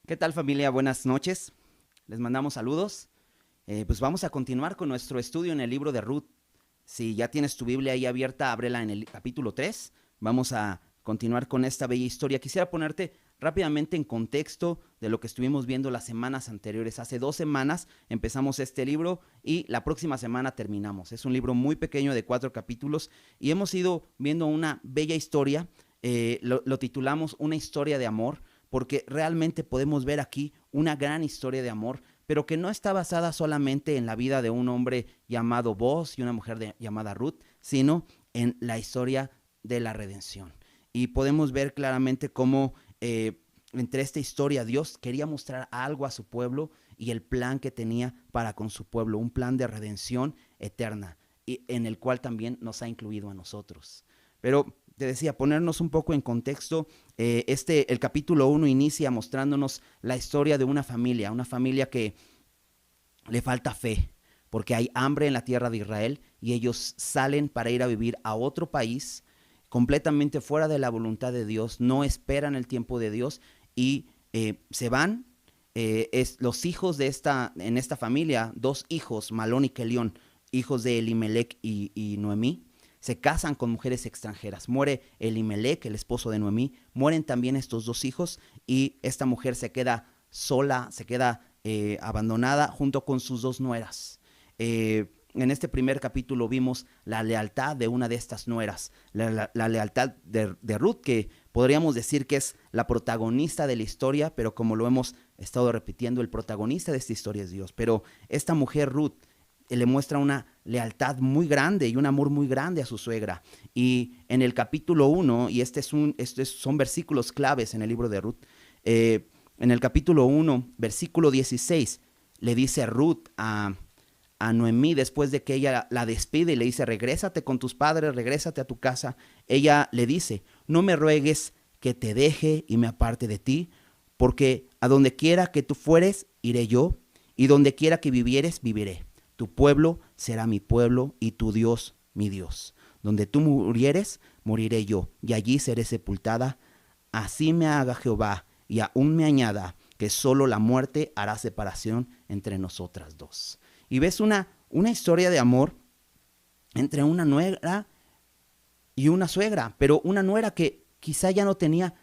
¿Qué tal, familia? Buenas noches. Les mandamos saludos. Pues vamos a continuar con nuestro estudio en el libro de Ruth. Si ya tienes tu Biblia ahí abierta, ábrela en el capítulo 3. Vamos a continuar con esta bella historia. Quisiera ponerte rápidamente en contexto de lo que estuvimos viendo las semanas anteriores. Hace 2 semanas empezamos este libro y la próxima semana terminamos. Es un libro muy pequeño de 4 capítulos y hemos ido viendo una bella historia. Lo titulamos Una historia de amor, porque realmente podemos ver aquí una gran historia de amor, pero que no está basada solamente en la vida de un hombre llamado Boaz y una mujer llamada Ruth, sino en la historia de la redención. Y podemos ver claramente cómo entre esta historia Dios quería mostrar algo a su pueblo y el plan que tenía para con su pueblo, un plan de redención eterna, y en el cual también nos ha incluido a nosotros. Pero te decía, ponernos un poco en contexto, el capítulo 1 inicia mostrándonos la historia de una familia que le falta fe, porque hay hambre en la tierra de Israel y ellos salen para ir a vivir a otro país completamente fuera de la voluntad de Dios, no esperan el tiempo de Dios y se van. Los hijos en esta familia, dos hijos, Malón y Kelión, hijos de Elimelech y Noemí, se casan con mujeres extranjeras. Muere Elimelech, el esposo de Noemí, mueren también estos dos hijos y esta mujer se queda sola, se queda abandonada junto con sus dos nueras. En este primer capítulo vimos la lealtad de una de estas nueras, la lealtad de Ruth, que podríamos decir que es la protagonista de la historia, pero como lo hemos estado repitiendo, el protagonista de esta historia es Dios. Pero esta mujer Ruth le muestra una lealtad muy grande y un amor muy grande a su suegra. Y en el capítulo 1, y son versículos claves en el libro de Ruth, en el capítulo 1, versículo 16, le dice Ruth a Noemí, después de que ella la despide y le dice, regrésate con tus padres, regrésate a tu casa, ella le dice, no me ruegues que te deje y me aparte de ti, porque a donde quiera que tú fueres, iré yo, y donde quiera que vivieres, viviré. Tu pueblo será mi pueblo y tu Dios mi Dios. Donde tú murieres, moriré yo, y allí seré sepultada. Así me haga Jehová, y aún me añada, que solo la muerte hará separación entre nosotras dos. Y ves una historia de amor entre una nuera y una suegra, pero una nuera que quizá ya no tenía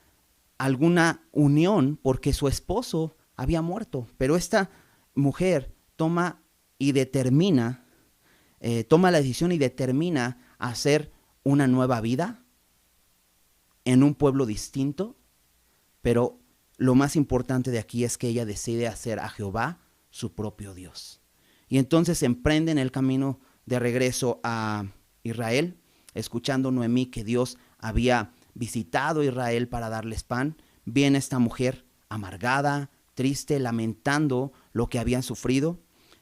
alguna unión porque su esposo había muerto, pero esta mujer toma la decisión y determina hacer una nueva vida en un pueblo distinto, pero lo más importante de aquí es que ella decide hacer a Jehová su propio Dios. Y entonces emprenden el camino de regreso a Israel, escuchando Noemí que Dios había visitado a Israel para darles pan. Viene esta mujer amargada, triste, lamentando lo que habían sufrido.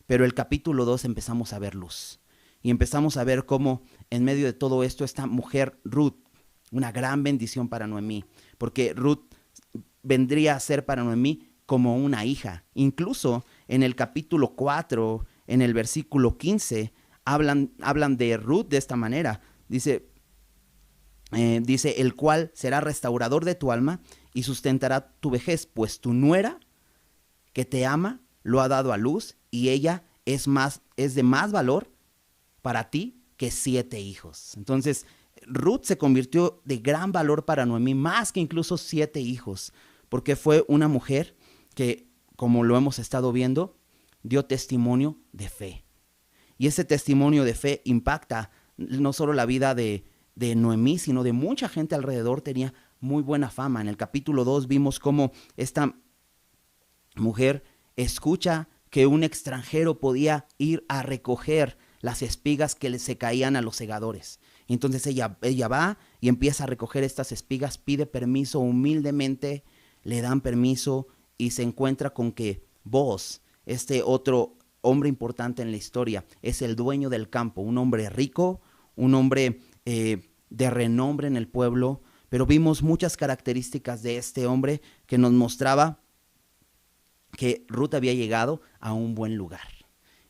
Pero el capítulo 2 empezamos a ver luz. Y empezamos a ver cómo en medio de todo esto esta mujer Ruth, una gran bendición para Noemí, porque Ruth vendría a ser para Noemí como una hija. Incluso en el capítulo 4, en el versículo 15, hablan de Ruth de esta manera. Dice, el cual será restaurador de tu alma y sustentará tu vejez, pues tu nuera que te ama lo ha dado a luz y ella es de más valor para ti que 7 hijos. Entonces, Ruth se convirtió de gran valor para Noemí, más que incluso 7 hijos, porque fue una mujer que, como lo hemos estado viendo, dio testimonio de fe. Y ese testimonio de fe impacta no solo la vida de Noemí, sino de mucha gente alrededor. Tenía muy buena fama. En el capítulo 2 vimos cómo esta mujer escucha que un extranjero podía ir a recoger las espigas que se caían a los segadores. Y entonces ella va y empieza a recoger estas espigas, pide permiso humildemente, le dan permiso y se encuentra con que Boaz, este otro hombre importante en la historia, es el dueño del campo, un hombre rico, un hombre de renombre en el pueblo, pero vimos muchas características de este hombre que nos mostraba que Ruth había llegado a un buen lugar.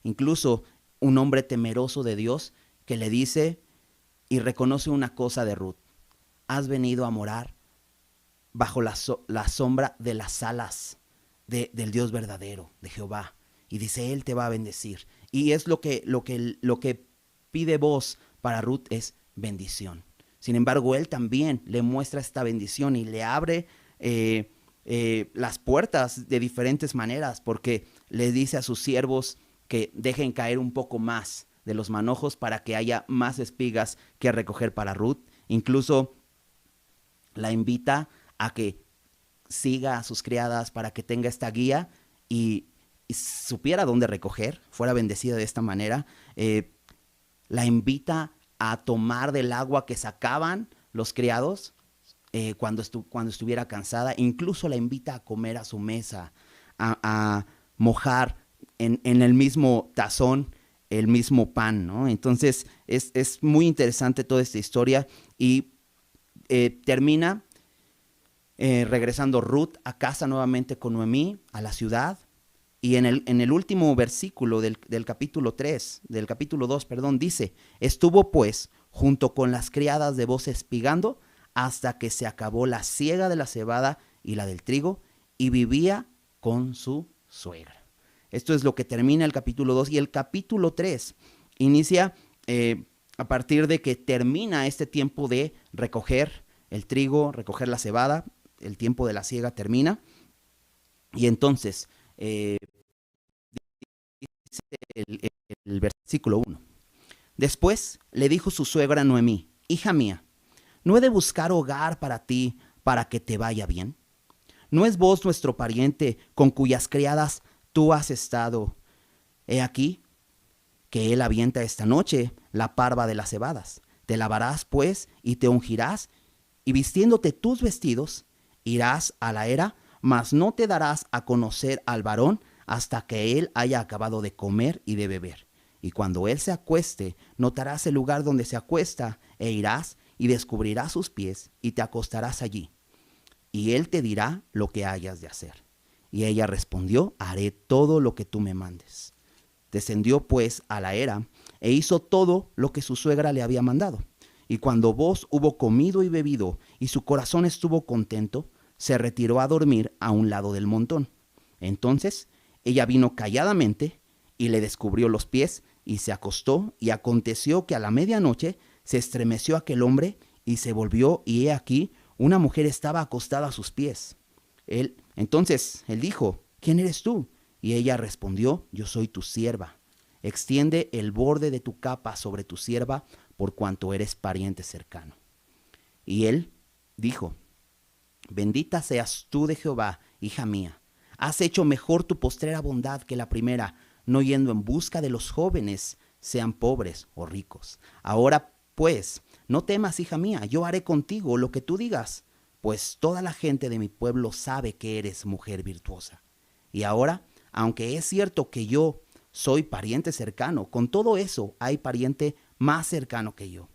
Incluso un hombre temeroso de Dios que le dice y reconoce una cosa de Ruth: has venido a morar bajo la sombra de las alas del Dios verdadero, de Jehová. Y dice, Él te va a bendecir. Y es lo que pide Booz para Ruth es bendición. Sin embargo, Él también le muestra esta bendición y le abre las puertas de diferentes maneras, porque le dice a sus siervos que dejen caer un poco más de los manojos para que haya más espigas que recoger para Ruth. Incluso la invita a que siga a sus criadas para que tenga esta guía y supiera dónde recoger, fuera bendecida de esta manera. La invita a tomar del agua que sacaban los criados cuando estuviera cansada. Incluso la invita a comer a su mesa, a mojar en el mismo tazón el mismo pan, ¿no? Entonces es muy interesante toda esta historia y termina regresando Ruth a casa nuevamente con Noemí, a la ciudad. Y en el último versículo del capítulo 2, perdón, dice, estuvo pues junto con las criadas de Booz espigando hasta que se acabó la siega de la cebada y la del trigo, y vivía con su suegra. Esto es lo que termina el capítulo 2, y el capítulo 3 inicia a partir de que termina este tiempo de recoger el trigo, recoger la cebada, el tiempo de la siega termina, y entonces dice el versículo 1. Después le dijo su suegra Noemí, hija mía, ¿no he de buscar hogar para ti para que te vaya bien? ¿No es vos nuestro pariente con cuyas criadas tú has estado? He aquí que él avienta esta noche la parva de las cebadas. Te lavarás pues y te ungirás, y vistiéndote tus vestidos, irás a la era, mas no te darás a conocer al varón hasta que él haya acabado de comer y de beber. Y cuando él se acueste, notarás el lugar donde se acuesta, e irás y descubrirás sus pies, y te acostarás allí. Y él te dirá lo que hayas de hacer. Y ella respondió, haré todo lo que tú me mandes. Descendió pues a la era, e hizo todo lo que su suegra le había mandado. Y cuando Booz hubo comido y bebido, y su corazón estuvo contento, se retiró a dormir a un lado del montón. Entonces ella vino calladamente, y le descubrió los pies, y se acostó, y aconteció que a la medianoche se estremeció aquel hombre, y se volvió, y he aquí, una mujer estaba acostada a sus pies. Entonces él dijo, ¿quién eres tú? Y ella respondió, yo soy tu sierva. Extiende el borde de tu capa sobre tu sierva, por cuanto eres pariente cercano. Y él dijo, bendita seas tú de Jehová, hija mía. Has hecho mejor tu postrera bondad que la primera, no yendo en busca de los jóvenes, sean pobres o ricos. Ahora pues, no temas, hija mía, yo haré contigo lo que tú digas, pues toda la gente de mi pueblo sabe que eres mujer virtuosa. Y ahora, aunque es cierto que yo soy pariente cercano, con todo eso hay pariente más cercano que yo.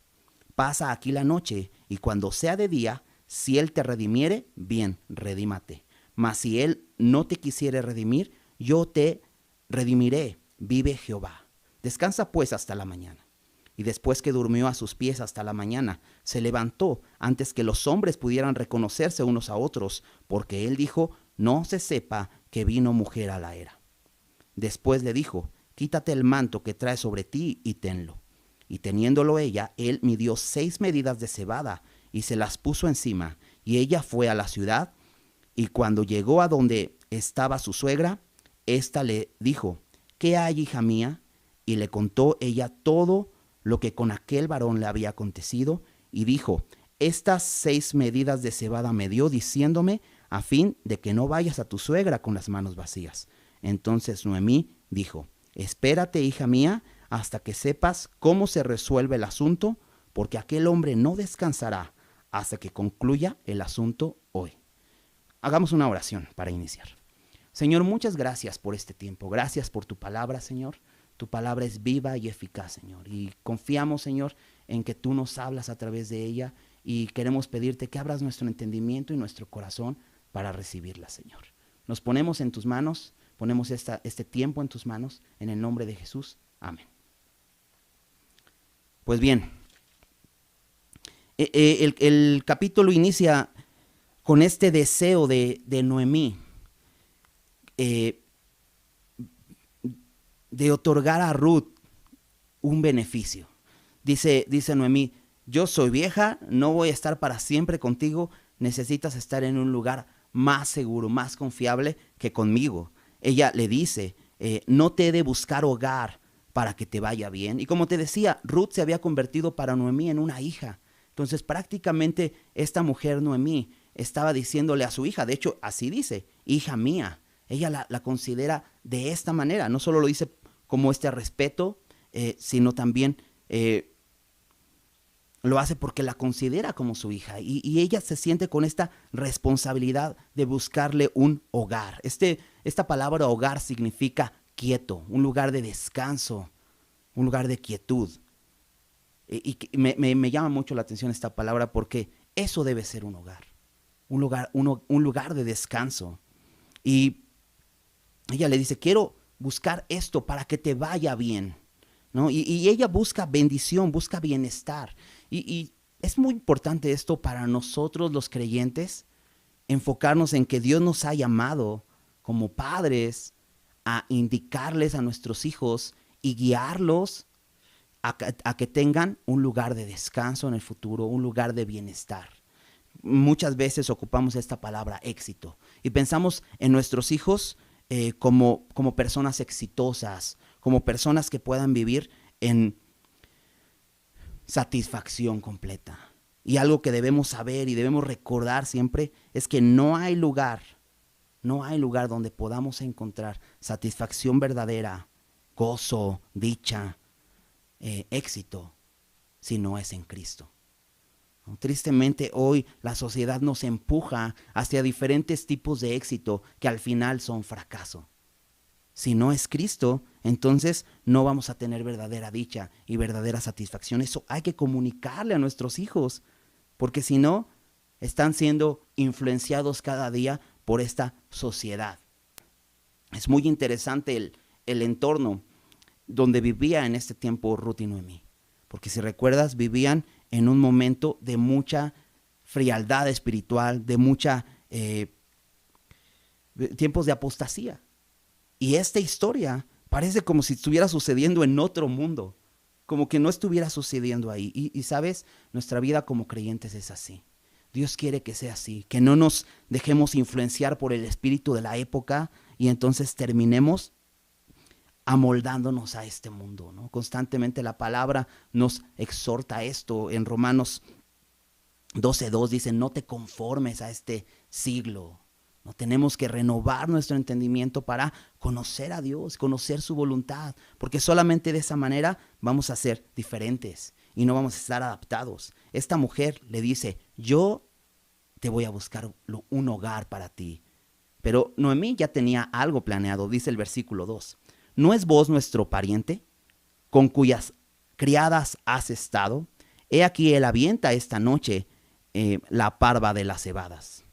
Pasa aquí la noche, y cuando sea de día, si él te redimiere, bien, redímate. Mas si él no te quisiere redimir, yo te redimiré, vive Jehová. Descansa pues hasta la mañana. Y después que durmió a sus pies hasta la mañana, se levantó antes que los hombres pudieran reconocerse unos a otros, porque él dijo, no se sepa que vino mujer a la era. Después le dijo, quítate el manto que traes sobre ti y tenlo. Y teniéndolo ella, él midió 6 medidas de cebada y se las puso encima. Y ella fue a la ciudad, y cuando llegó a donde estaba su suegra, ésta le dijo, ¿qué hay, hija mía? Y le contó ella todo lo que con aquel varón le había acontecido, y dijo, estas 6 medidas de cebada me dio, diciéndome, a fin de que no vayas a tu suegra con las manos vacías. Entonces Noemí dijo, espérate, hija mía, hasta que sepas cómo se resuelve el asunto, porque aquel hombre no descansará hasta que concluya el asunto hoy. Hagamos una oración para iniciar. Señor, muchas gracias por este tiempo. Gracias por tu palabra, Señor. Tu palabra es viva y eficaz, Señor. Y confiamos, Señor, en que tú nos hablas a través de ella, y queremos pedirte que abras nuestro entendimiento y nuestro corazón para recibirla, Señor. Nos ponemos en tus manos, ponemos este tiempo en tus manos, en el nombre de Jesús. Amén. Pues bien, el capítulo inicia con este deseo de Noemí, eh, de otorgar a Ruth un beneficio. Dice Noemí, yo soy vieja, no voy a estar para siempre contigo, necesitas estar en un lugar más seguro, más confiable que conmigo. Ella le dice, no te he de buscar hogar para que te vaya bien. Y como te decía, Ruth se había convertido para Noemí en una hija. Entonces prácticamente esta mujer Noemí estaba diciéndole a su hija, de hecho así dice, hija mía. Ella la considera de esta manera, no solo lo dice como este respeto, sino también lo hace porque la considera como su hija y ella se siente con esta responsabilidad de buscarle un hogar. Esta palabra hogar significa quieto, un lugar de descanso, un lugar de quietud. Y me llama mucho la atención esta palabra porque eso debe ser un hogar, un lugar de descanso. Y ella le dice, quiero buscar esto para que te vaya bien, ¿no? Y ella busca bendición, busca bienestar. Y es muy importante esto para nosotros los creyentes, enfocarnos en que Dios nos ha llamado como padres a indicarles a nuestros hijos y guiarlos a que tengan un lugar de descanso en el futuro, un lugar de bienestar. Muchas veces ocupamos esta palabra éxito y pensamos en nuestros hijos como personas exitosas, como personas que puedan vivir en satisfacción completa. Y algo que debemos saber y debemos recordar siempre es que no hay lugar donde podamos encontrar satisfacción verdadera, gozo, dicha, éxito, si no es en Cristo. Tristemente hoy la sociedad nos empuja hacia diferentes tipos de éxito que al final son fracaso. Si no es Cristo, entonces no vamos a tener verdadera dicha y verdadera satisfacción. Eso hay que comunicarle a nuestros hijos, porque si no, están siendo influenciados cada día por esta sociedad. Es muy interesante el entorno donde vivía en este tiempo Ruth y Noemí, porque si recuerdas, vivían en un momento de mucha frialdad espiritual, de mucha tiempos de apostasía. Y esta historia parece como si estuviera sucediendo en otro mundo, como que no estuviera sucediendo ahí. Y sabes, nuestra vida como creyentes es así. Dios quiere que sea así, que no nos dejemos influenciar por el espíritu de la época y entonces terminemos amoldándonos a este mundo, ¿no? Constantemente la palabra nos exhorta a esto. En Romanos 12:2 dice, no te conformes a este siglo. No tenemos que renovar nuestro entendimiento para conocer a Dios, conocer su voluntad, porque solamente de esa manera vamos a ser diferentes y no vamos a estar adaptados. Esta mujer le dice, yo te voy a buscar un hogar para ti. Pero Noemí ya tenía algo planeado, dice el versículo 2. ¿No es vos nuestro pariente, con cuyas criadas has estado? He aquí él avienta esta noche la parva de las cebadas.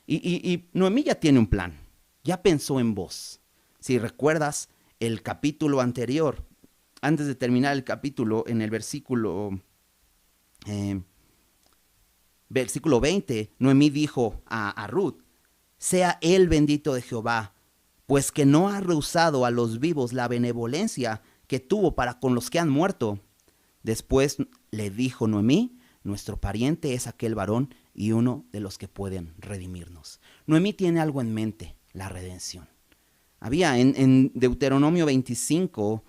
Y Noemí ya tiene un plan, ya pensó en vos. Si recuerdas el capítulo anterior, antes de terminar el capítulo, en el versículo 20, Noemí dijo a Ruth, sea él bendito de Jehová, pues que no ha rehusado a los vivos la benevolencia que tuvo para con los que han muerto. Después le dijo Noemí, nuestro pariente es aquel varón y uno de los que pueden redimirnos. Noemí tiene algo en mente, la redención. Había en Deuteronomio 25,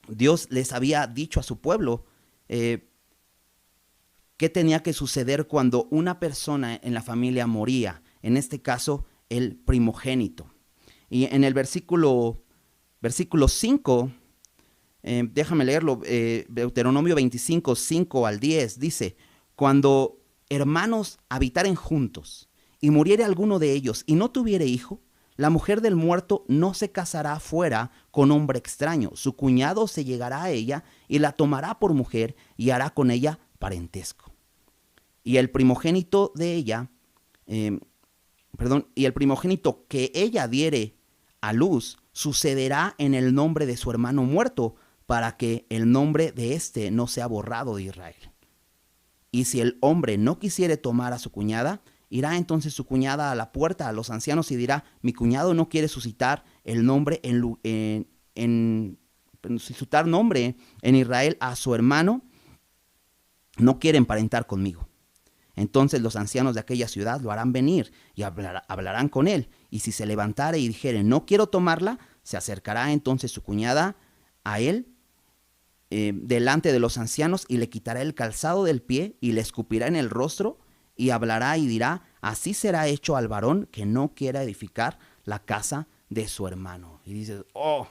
Dios les había dicho a su pueblo qué tenía que suceder cuando una persona en la familia moría, en este caso el primogénito. Y en el versículo 5, déjame leerlo, Deuteronomio 25, 5 al 10, dice, cuando hermanos habitaren juntos y muriere alguno de ellos y no tuviere hijo, la mujer del muerto no se casará fuera con hombre extraño. Su cuñado se llegará a ella y la tomará por mujer y hará con ella parentesco. Y el primogénito de ella, y el primogénito que ella diere a luz sucederá en el nombre de su hermano muerto, para que el nombre de éste no sea borrado de Israel. Y si el hombre no quisiere tomar a su cuñada, Irá entonces su cuñada a la puerta a los ancianos y dirá, mi cuñado no quiere suscitar el nombre suscitar nombre en Israel a su hermano, no quiere emparentar conmigo. Entonces los ancianos de aquella ciudad lo harán venir y hablarán con él. Y si se levantare y dijere, no quiero tomarla, se acercará entonces su cuñada a él delante de los ancianos y le quitará el calzado del pie y le escupirá en el rostro y hablará y dirá, así será hecho al varón que no quiera edificar la casa de su hermano. Y dices, oh,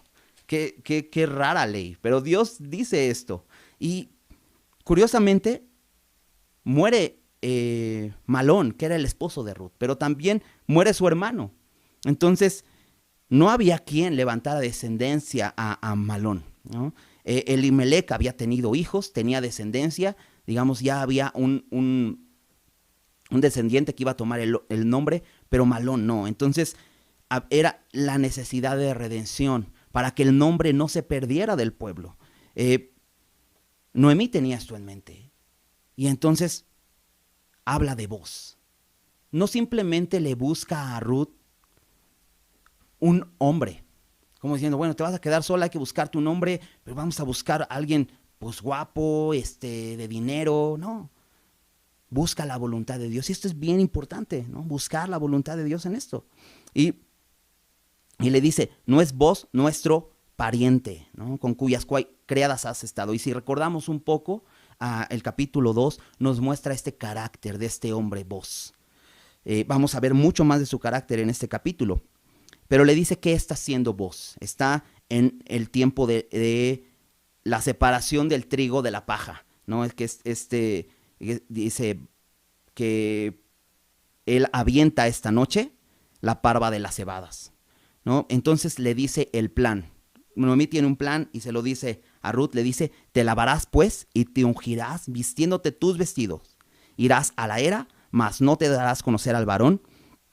qué rara ley. Pero Dios dice esto. Y curiosamente muere Malón, que era el esposo de Ruth, pero también muere su hermano. Entonces, no había quien levantara descendencia a Malón, ¿no? Elimelec había tenido hijos, tenía descendencia, digamos, ya había un descendiente que iba a tomar el nombre, pero Malón no. Entonces, era la necesidad de redención para que el nombre no se perdiera del pueblo. Noemí tenía esto en mente. Y entonces habla de Boz. No simplemente le busca a Ruth un hombre, como diciendo, bueno, te vas a quedar sola, hay que buscarte un hombre, pero vamos a buscar a alguien pues guapo, de dinero. No, busca la voluntad de Dios. Y esto es bien importante, ¿no? Buscar la voluntad de Dios en esto. Y le dice, no es Boz nuestro pariente, ¿no? Con cuyas criadas has estado. Y si recordamos un poco, el capítulo 2 nos muestra este carácter de este hombre Boz. Vamos a ver mucho más de su carácter en este capítulo. Pero le dice que está haciendo Boz. Está en el tiempo de la separación del trigo de la paja, ¿no? Es que dice que él avienta esta noche la parva de las cebadas, ¿no? Entonces le dice el plan. Noemí tiene un plan y se lo dice a Ruth, le dice, te lavarás pues y te ungirás vistiéndote tus vestidos. Irás a la era, mas no te darás a conocer al varón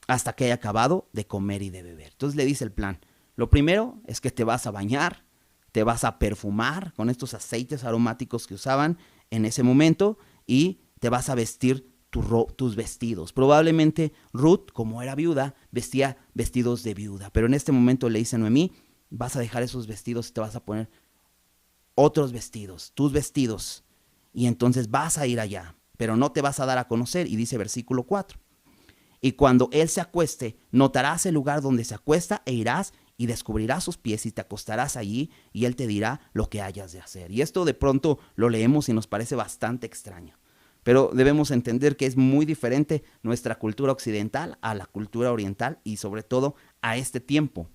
hasta que haya acabado de comer y de beber. Entonces le dice el plan. Lo primero es que te vas a bañar, te vas a perfumar con estos aceites aromáticos que usaban en ese momento y te vas a vestir tus vestidos. Probablemente Ruth, como era viuda, vestía vestidos de viuda. Pero en este momento le dice a Noemí, vas a dejar esos vestidos y te vas a poner otros vestidos, tus vestidos. Y entonces vas a ir allá, pero no te vas a dar a conocer. Y dice versículo 4. Y cuando él se acueste, notarás el lugar donde se acuesta e irás y descubrirás sus pies y te acostarás allí y él te dirá lo que hayas de hacer. Y esto de pronto lo leemos y nos parece bastante extraño. Pero debemos entender que es muy diferente nuestra cultura occidental a la cultura oriental y sobre todo a este tiempo.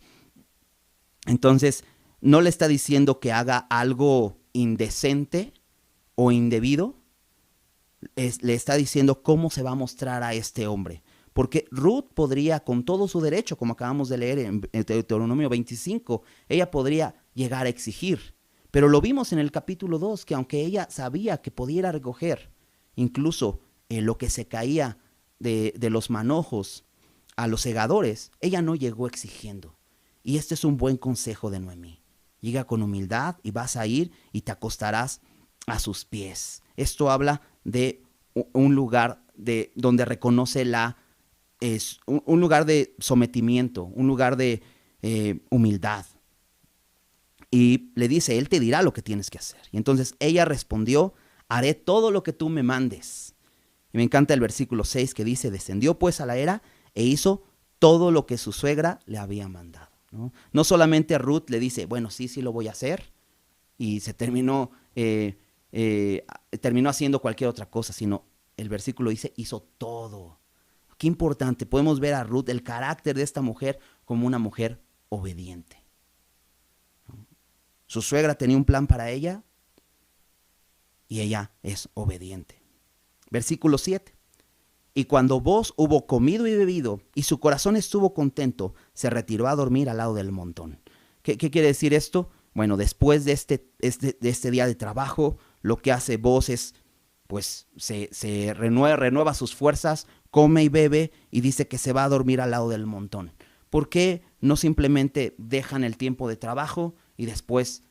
Entonces, no le está diciendo que haga algo indecente o indebido, le está diciendo cómo se va a mostrar a este hombre. Porque Ruth podría, con todo su derecho, como acabamos de leer en Deuteronomio 25, ella podría llegar a exigir. Pero lo vimos en el capítulo 2, que aunque ella sabía que pudiera recoger incluso lo que se caía de los manojos a los segadores, ella no llegó exigiendo. Y este es un buen consejo de Noemí. Llega con humildad y vas a ir y te acostarás a sus pies. Esto habla de un lugar donde reconoce un lugar de sometimiento, un lugar de humildad. Y le dice, él te dirá lo que tienes que hacer. Y entonces ella respondió, haré todo lo que tú me mandes. Y me encanta el versículo 6 que dice, descendió pues a la era e hizo todo lo que su suegra le había mandado. No solamente Ruth le dice, bueno, sí lo voy a hacer, y se terminó haciendo cualquier otra cosa, sino el versículo dice, hizo todo. Qué importante, podemos ver a Ruth, el carácter de esta mujer, como una mujer obediente. Su suegra tenía un plan para ella y ella es obediente. Versículo 7. Y cuando Boz hubo comido y bebido y su corazón estuvo contento, se retiró a dormir al lado del montón. ¿Qué quiere decir esto? Bueno, después de este día de trabajo, lo que hace Boz es, pues, se renueva sus fuerzas, come y bebe y dice que se va a dormir al lado del montón. ¿Por qué no simplemente dejan el tiempo de trabajo y después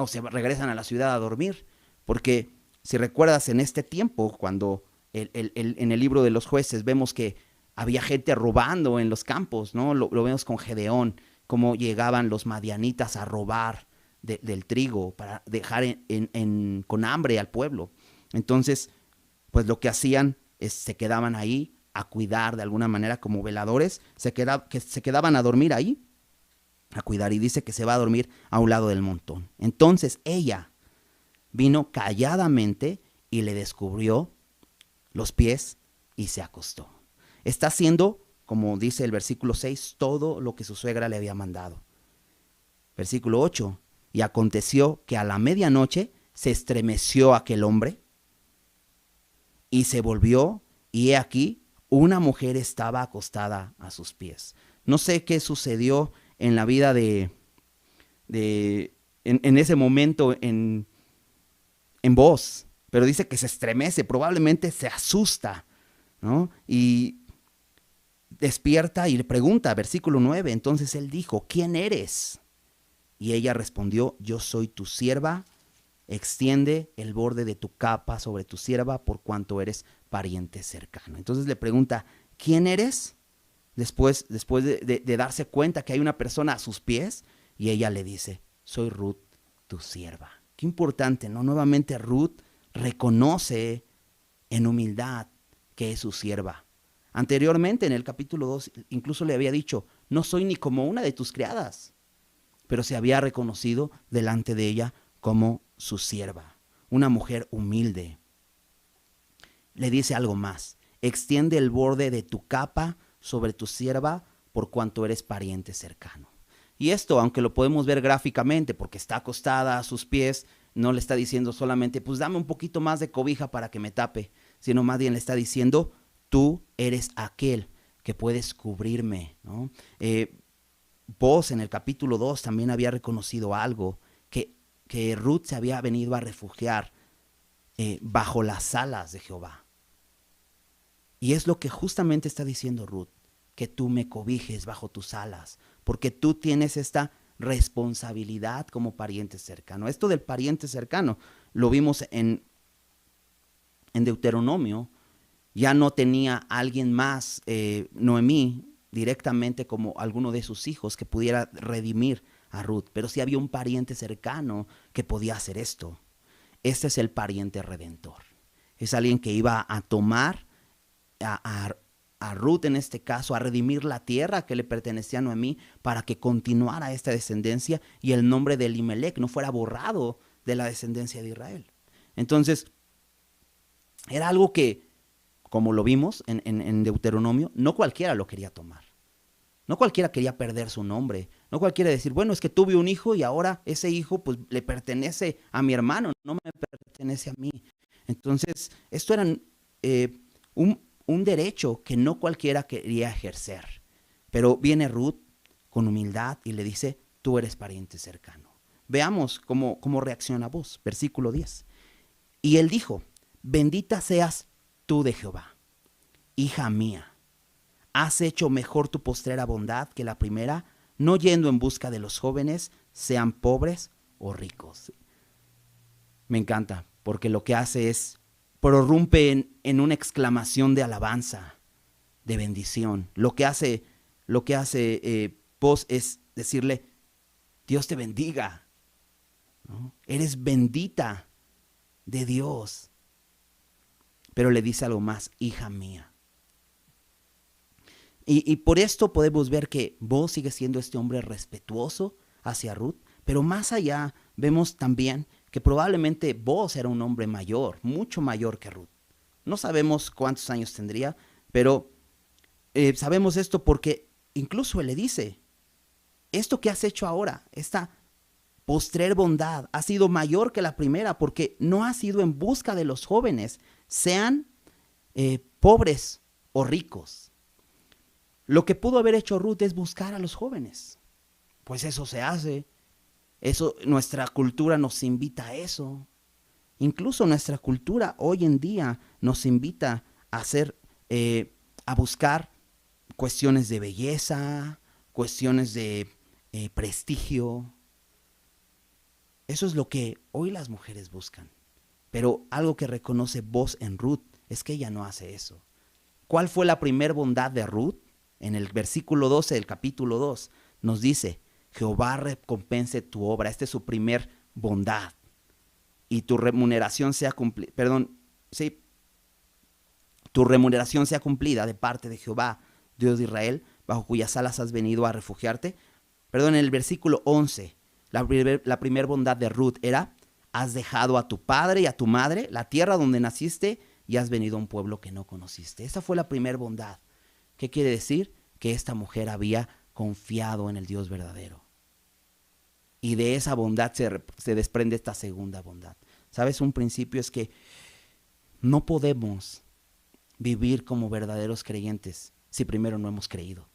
se regresan a la ciudad a dormir? Porque si recuerdas en este tiempo, cuando en el libro de los jueces vemos que había gente robando en los campos, ¿no? Lo vemos con Gedeón, cómo llegaban los madianitas a robar del trigo para dejar con hambre al pueblo. Entonces, pues lo que hacían es se quedaban ahí a cuidar de alguna manera como veladores, que se quedaban a dormir ahí, a cuidar, y dice que se va a dormir a un lado del montón. Entonces ella vino calladamente y le descubrió los pies y se acostó. Está haciendo, como dice el versículo 6, todo lo que su suegra le había mandado. Versículo 8, y aconteció que a la medianoche se estremeció aquel hombre y se volvió, y he aquí, una mujer estaba acostada a sus pies. No sé qué sucedió en la vida en ese momento en Booz, pero dice que se estremece, probablemente se asusta, ¿no? Y despierta y le pregunta, versículo 9, entonces él dijo, ¿quién eres? Y ella respondió, yo soy tu sierva, extiende el borde de tu capa sobre tu sierva por cuanto eres pariente cercano. Entonces le pregunta, ¿quién eres? Después de darse cuenta que hay una persona a sus pies, y ella le dice, soy Ruth, tu sierva. Qué importante, ¿no? Nuevamente Ruth reconoce en humildad que es su sierva. Anteriormente en el capítulo 2 incluso le había dicho, no soy ni como una de tus criadas, pero se había reconocido delante de ella como su sierva, una mujer humilde. Le dice algo más, extiende el borde de tu capa sobre tu sierva por cuanto eres pariente cercano. Y esto, aunque lo podemos ver gráficamente, porque está acostada a sus pies, no le está diciendo solamente, pues dame un poquito más de cobija para que me tape, sino más bien le está diciendo, tú eres aquel que puedes cubrirme, ¿no? Vos en el capítulo 2 también había reconocido algo, que Ruth se había venido a refugiar bajo las alas de Jehová. Y es lo que justamente está diciendo Ruth, que tú me cobijes bajo tus alas, porque tú tienes esta responsabilidad como pariente cercano. Esto del pariente cercano lo vimos en Deuteronomio. Ya no tenía alguien más, Noemí, directamente como alguno de sus hijos que pudiera redimir a Ruth, pero sí había un pariente cercano que podía hacer esto. Este es el pariente redentor. Es alguien que iba a tomar a Ruth en este caso, a redimir la tierra que le pertenecía a Noemí para que continuara esta descendencia y el nombre de Elimelech no fuera borrado de la descendencia de Israel. Entonces, era algo que, como lo vimos en Deuteronomio, no cualquiera lo quería tomar. No cualquiera quería perder su nombre. No cualquiera decir, bueno, es que tuve un hijo y ahora ese hijo pues le pertenece a mi hermano, no me pertenece a mí. Entonces, esto era un derecho que no cualquiera quería ejercer. Pero viene Ruth con humildad y le dice, tú eres pariente cercano. Veamos cómo reacciona vos. Versículo 10. Y él dijo, bendita seas tú de Jehová, hija mía. Has hecho mejor tu postrera bondad que la primera, no yendo en busca de los jóvenes, sean pobres o ricos. Me encanta, porque lo que hace es, prorrumpe en una exclamación de alabanza, de bendición. Lo que hace Vos es decirle, Dios te bendiga, ¿no? Eres bendita de Dios. Pero le dice algo más, hija mía. Y por esto podemos ver que Booz sigue siendo este hombre respetuoso hacia Ruth, pero más allá vemos también que probablemente Booz era un hombre mayor, mucho mayor que Ruth. No sabemos cuántos años tendría, pero sabemos esto porque incluso él le dice, esto que has hecho ahora, esta postrer bondad, ha sido mayor que la primera porque no has ido en busca de los jóvenes, sean pobres o ricos. Lo que pudo haber hecho Ruth es buscar a los jóvenes. Pues eso se hace. Eso, nuestra cultura nos invita a eso. Incluso nuestra cultura hoy en día nos invita a hacer, a buscar cuestiones de belleza, cuestiones de prestigio. Eso es lo que hoy las mujeres buscan. Pero algo que reconoce Booz en Ruth es que ella no hace eso. ¿Cuál fue la primer bondad de Ruth? En el versículo 12 del capítulo 2 nos dice, Jehová recompense tu obra. Esta es su primer bondad. Y tu remuneración sea cumplida, tu remuneración sea cumplida de parte de Jehová, Dios de Israel, bajo cuyas alas has venido a refugiarte. En el versículo 11, la primer bondad de Ruth era, has dejado a tu padre y a tu madre, la tierra donde naciste, y has venido a un pueblo que no conociste. Esa fue la primer bondad. ¿Qué quiere decir? Que esta mujer había confiado en el Dios verdadero. Y de esa bondad se desprende esta segunda bondad. ¿Sabes? Un principio es que no podemos vivir como verdaderos creyentes si primero no hemos creído.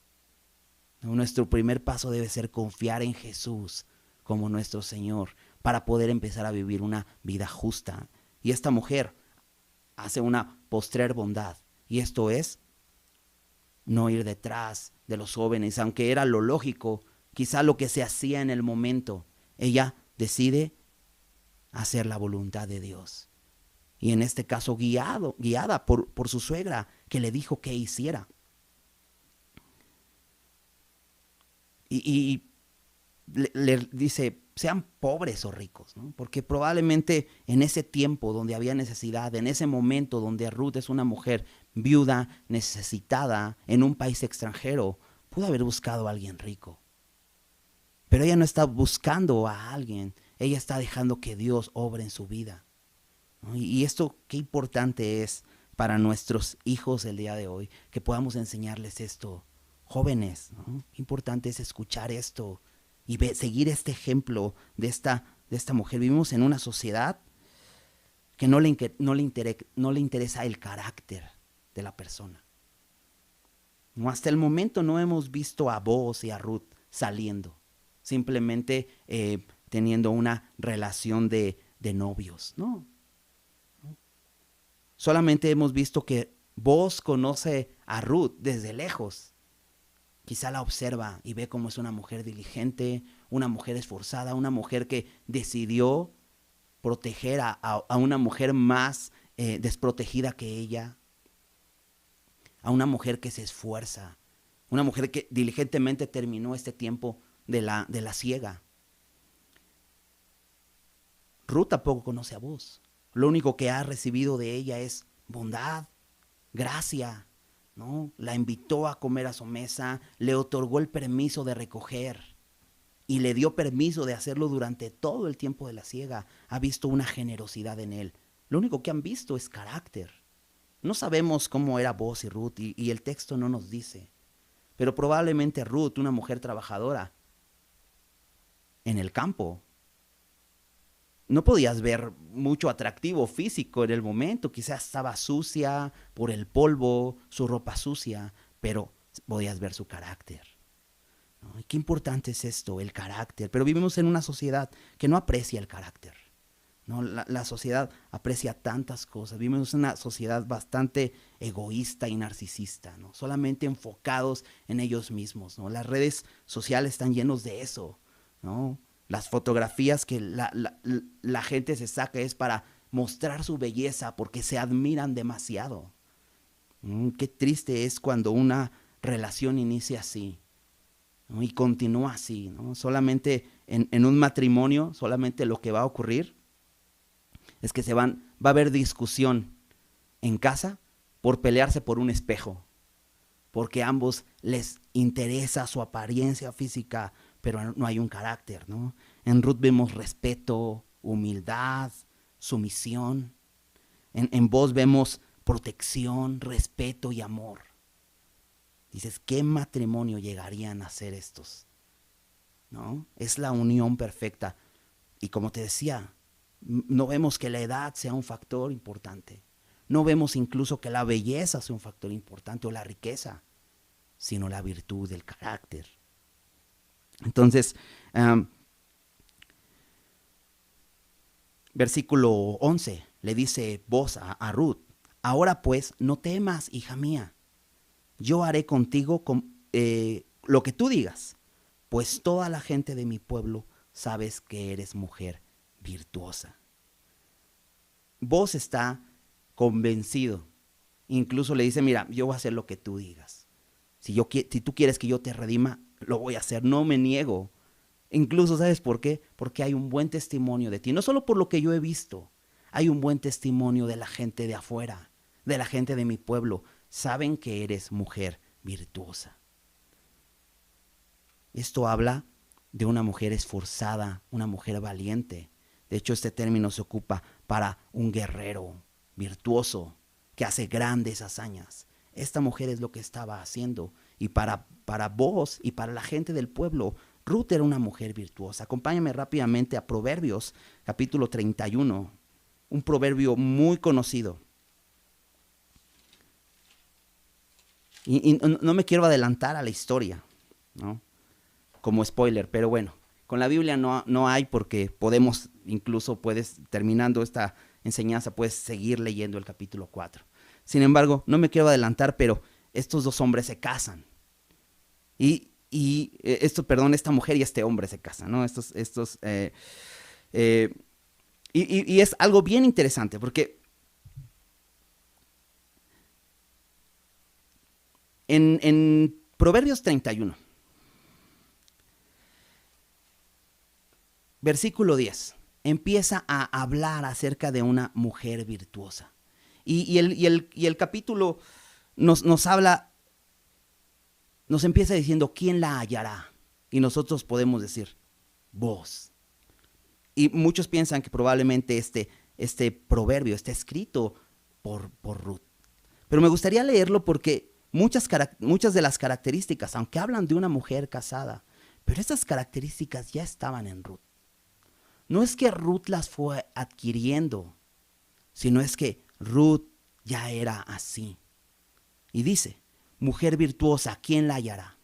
Nuestro primer paso debe ser confiar en Jesús como nuestro Señor para poder empezar a vivir una vida justa. Y esta mujer hace una postrer bondad, y esto es no ir detrás de los jóvenes, aunque era lo lógico, quizá lo que se hacía en el momento. Ella decide hacer la voluntad de Dios. Y en este caso guiada por su suegra, que le dijo que hiciera. Y le dice, sean pobres o ricos, ¿no? Porque probablemente en ese tiempo donde había necesidad, en ese momento donde Ruth es una mujer viuda, necesitada, en un país extranjero, pudo haber buscado a alguien rico. Pero ella no está buscando a alguien, ella está dejando que Dios obre en su vida, ¿no? Y esto qué importante es para nuestros hijos el día de hoy, que podamos enseñarles esto. Jóvenes, ¿no? Qué importante es escuchar esto y seguir este ejemplo de esta mujer. Vivimos en una sociedad que no le interesa el carácter de la persona. No, hasta el momento no hemos visto a Boaz y a Ruth saliendo, simplemente teniendo una relación de novios, ¿no? Solamente hemos visto que Boaz conoce a Ruth desde lejos. Quizá la observa y ve cómo es una mujer diligente, una mujer esforzada, una mujer que decidió proteger a una mujer más desprotegida que ella, a una mujer que se esfuerza, una mujer que diligentemente terminó este tiempo de la siega. Ruth tampoco conoce a Boaz. Lo único que ha recibido de ella es bondad, gracia, ¿no? La invitó a comer a su mesa, le otorgó el permiso de recoger y le dio permiso de hacerlo durante todo el tiempo de la siega. Ha visto una generosidad en él. Lo único que han visto es carácter. No sabemos cómo era Boaz y Ruth y el texto no nos dice. Pero probablemente Ruth, una mujer trabajadora en el campo, no podías ver mucho atractivo físico en el momento. Quizás estaba sucia por el polvo, su ropa sucia, pero podías ver su carácter, ¿no? Y qué importante es esto, el carácter. Pero vivimos en una sociedad que no aprecia el carácter, ¿no? La sociedad aprecia tantas cosas. Vivimos en una sociedad bastante egoísta y narcisista, ¿no? Solamente enfocados en ellos mismos, ¿no? Las redes sociales están llenos de eso, ¿no? Las fotografías que la gente se saca es para mostrar su belleza porque se admiran demasiado. Qué triste es cuando una relación inicia así, ¿no? Y continúa así, ¿no? Solamente en un matrimonio, solamente lo que va a ocurrir es que va a haber discusión en casa por pelearse por un espejo, porque a ambos les interesa su apariencia física, pero no hay un carácter, ¿no? En Ruth vemos respeto, humildad, sumisión. En Boaz vemos protección, respeto y amor. Dices, ¿qué matrimonio llegarían a ser estos? ¿No? Es la unión perfecta. Y como te decía, no vemos que la edad sea un factor importante. No vemos incluso que la belleza sea un factor importante o la riqueza, sino la virtud del carácter. Entonces, versículo 11, le dice Boaz a Ruth, ahora pues no temas, hija mía, yo haré contigo lo que tú digas, pues toda la gente de mi pueblo sabes que eres mujer virtuosa. Boaz está convencido Incluso le dice, mira, yo voy a hacer lo que tú digas. Si tú quieres que yo te redima, lo voy a hacer, no me niego. Incluso, ¿sabes por qué? Porque hay un buen testimonio de ti, no solo por lo que yo he visto, hay un buen testimonio de la gente de afuera, de la gente de mi pueblo. Saben que eres mujer virtuosa. Esto habla de una mujer esforzada, una mujer valiente. De hecho, este término se ocupa para un guerrero virtuoso que hace grandes hazañas. Esta mujer es lo que estaba haciendo. Y para vos y para la gente del pueblo, Ruth era una mujer virtuosa. Acompáñame rápidamente a Proverbios, capítulo 31, un proverbio muy conocido. Y no me quiero adelantar a la historia, ¿no? Como spoiler, pero bueno, con la Biblia no hay, porque podemos, incluso puedes, terminando esta enseñanza, puedes seguir leyendo el capítulo 4. Sin embargo, no me quiero adelantar, pero estos dos hombres se casan. Esta mujer y este hombre se casan, ¿no? Y es algo bien interesante, porque en Proverbios 31, versículo 10, empieza a hablar acerca de una mujer virtuosa. Y el capítulo nos habla, nos empieza diciendo, ¿quién la hallará? Y nosotros podemos decir, vos. Y muchos piensan que probablemente este proverbio está escrito por Ruth. Pero me gustaría leerlo porque muchas de las características, aunque hablan de una mujer casada, pero estas características ya estaban en Ruth. No es que Ruth las fue adquiriendo, sino es que Ruth ya era así. Y dice, mujer virtuosa, ¿quién la hallará?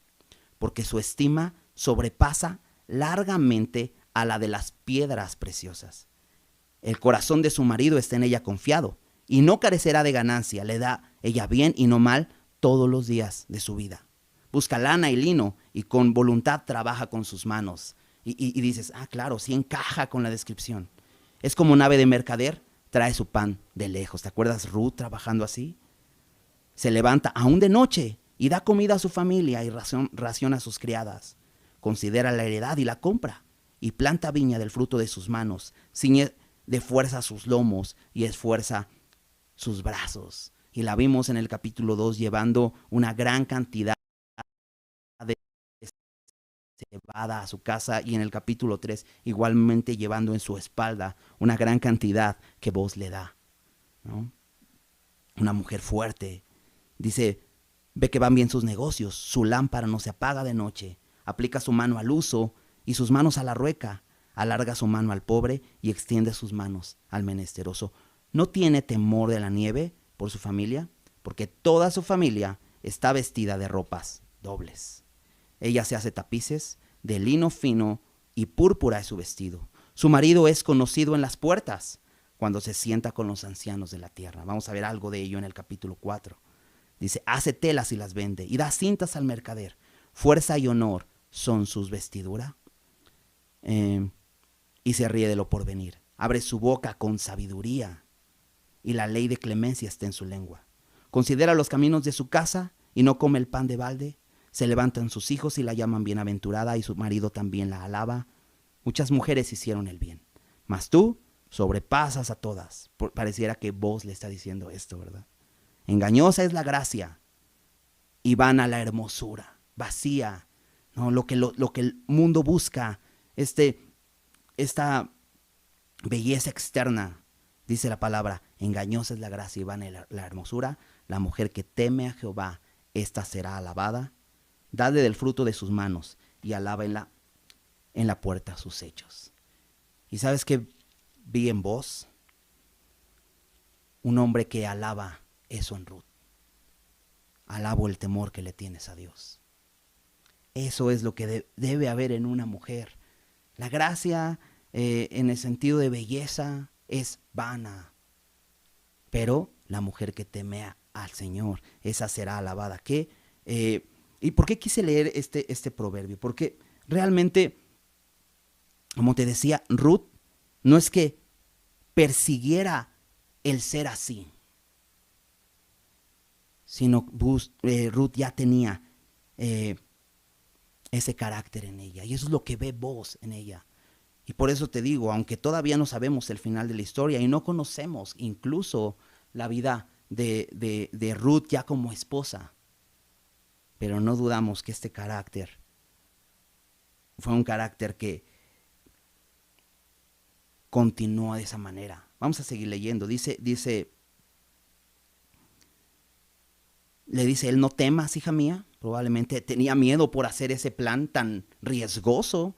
Porque su estima sobrepasa largamente a la de las piedras preciosas. El corazón de su marido está en ella confiado, y no carecerá de ganancia, le da ella bien y no mal todos los días de su vida. Busca lana y lino, y con voluntad trabaja con sus manos. Y dices, claro, sí encaja con la descripción. Es como nave de mercader, trae su pan de lejos. ¿Te acuerdas Ruth trabajando así? Se levanta aún de noche y da comida a su familia y raciona a sus criadas. Considera la heredad y la compra, y planta viña del fruto de sus manos. Ciñe de fuerza sus lomos y esfuerza sus brazos. Y la vimos en el capítulo 2 llevando una gran cantidad de cebada a su casa, y en el capítulo 3 igualmente llevando en su espalda una gran cantidad que vos le da, ¿no? Una mujer fuerte. Dice, ve que van bien sus negocios, su lámpara no se apaga de noche, aplica su mano al uso y sus manos a la rueca, alarga su mano al pobre y extiende sus manos al menesteroso. No tiene temor de la nieve por su familia, porque toda su familia está vestida de ropas dobles. Ella se hace tapices de lino fino y púrpura es su vestido. Su marido es conocido en las puertas cuando se sienta con los ancianos de la tierra. Vamos a ver algo de ello en el capítulo 4. Dice, hace telas y las vende y da cintas al mercader. Fuerza y honor son sus vestiduras. Y se ríe de lo porvenir. Abre su boca con sabiduría y la ley de clemencia está en su lengua. Considera los caminos de su casa y no come el pan de balde. Se levantan sus hijos y la llaman bienaventurada, y su marido también la alaba. Muchas mujeres hicieron el bien, mas tú sobrepasas a todas. Pareciera que vos le está diciendo esto, ¿verdad? Engañosa es la gracia y vana la hermosura, vacía, ¿no? Lo que el mundo busca, esta belleza externa, dice la palabra, engañosa es la gracia y vana la hermosura. La mujer que teme a Jehová, esta será alabada. Dale del fruto de sus manos y alaba en la puerta sus hechos. ¿Y sabes qué vi en vos? Un hombre que alaba eso en Ruth. Alabo el temor que le tienes a Dios. Eso es lo que debe haber en una mujer. La gracia, en el sentido de belleza, es vana. Pero la mujer que teme al Señor, esa será alabada. ¿Y por qué quise leer este proverbio? Porque realmente, como te decía, Ruth no es que persiguiera el ser así. sino Ruth ya tenía ese carácter en ella. Y eso es lo que ve Boaz en ella. Y por eso te digo, aunque todavía no sabemos el final de la historia y no conocemos incluso la vida de Ruth ya como esposa, pero no dudamos que este carácter fue un carácter que continuó de esa manera. Vamos a seguir leyendo. Le dice él: no temas, hija mía. Probablemente tenía miedo por hacer ese plan tan riesgoso.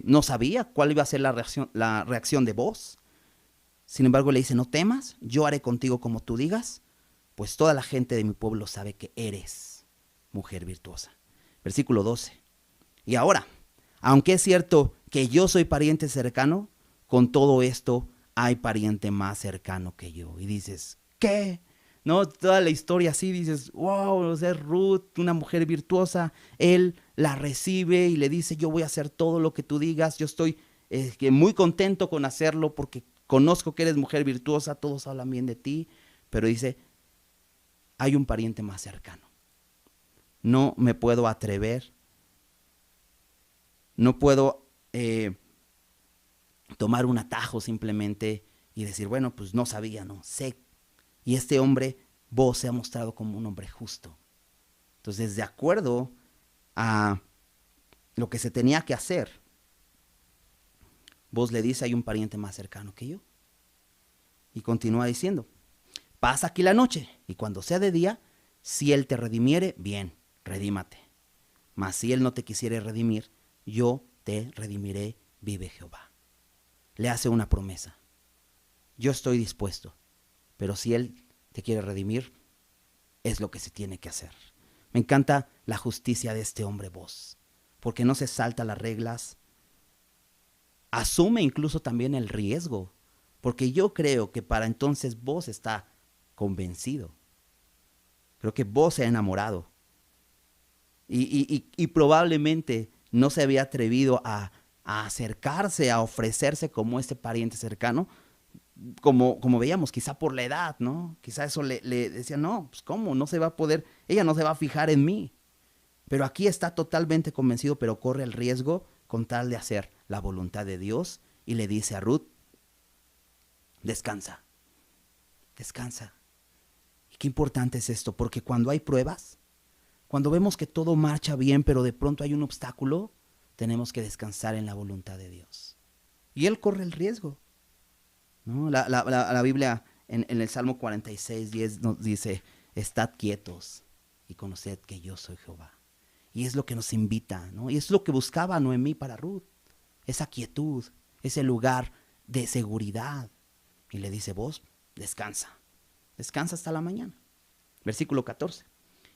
No sabía cuál iba a ser la reacción de Boaz. Sin embargo, le dice: no temas, yo haré contigo como tú digas, pues toda la gente de mi pueblo sabe que eres mujer virtuosa. Versículo 12. Y ahora, aunque es cierto que yo soy pariente cercano, con todo esto hay pariente más cercano que yo. Y dices: ¿qué? No, toda la historia así, dices: wow, o sea, Ruth, una mujer virtuosa. Él la recibe y le dice: yo voy a hacer todo lo que tú digas. Yo estoy muy contento con hacerlo porque conozco que eres mujer virtuosa, todos hablan bien de ti. Pero dice: hay un pariente más cercano. No me puedo atrever, no puedo tomar un atajo simplemente y decir: bueno, pues no sabía, no sé. Y este hombre, Boaz, se ha mostrado como un hombre justo. Entonces, de acuerdo a lo que se tenía que hacer, Boaz le dice: hay un pariente más cercano que yo. Y continúa diciendo: pasa aquí la noche, y cuando sea de día, si él te redimiere, bien, redímate. Mas si él no te quisiere redimir, yo te redimiré, vive Jehová. Le hace una promesa: yo estoy dispuesto, pero si él te quiere redimir, es lo que se tiene que hacer. Me encanta la justicia de este hombre Boaz, porque no se salta las reglas, asume incluso también el riesgo, porque yo creo que para entonces Boaz está convencido. Creo que Boaz se ha enamorado y probablemente no se había atrevido a acercarse, a ofrecerse como este pariente cercano, como veíamos, quizá por la edad, ¿no? Quizá eso le decía: no, pues cómo, no se va a poder, ella no se va a fijar en mí. Pero aquí está totalmente convencido, pero corre el riesgo con tal de hacer la voluntad de Dios, y le dice a Ruth: descansa, descansa. Y qué importante es esto, porque cuando hay pruebas, cuando vemos que todo marcha bien, pero de pronto hay un obstáculo, tenemos que descansar en la voluntad de Dios. Y él corre el riesgo, ¿no? La Biblia en el Salmo 46, 10 nos dice: estad quietos y conoced que yo soy Jehová. Y es lo que nos invita, ¿no? Y es lo que buscaba Noemí para Ruth, esa quietud, ese lugar de seguridad. Y le dice: vos, descansa, descansa hasta la mañana. Versículo 14.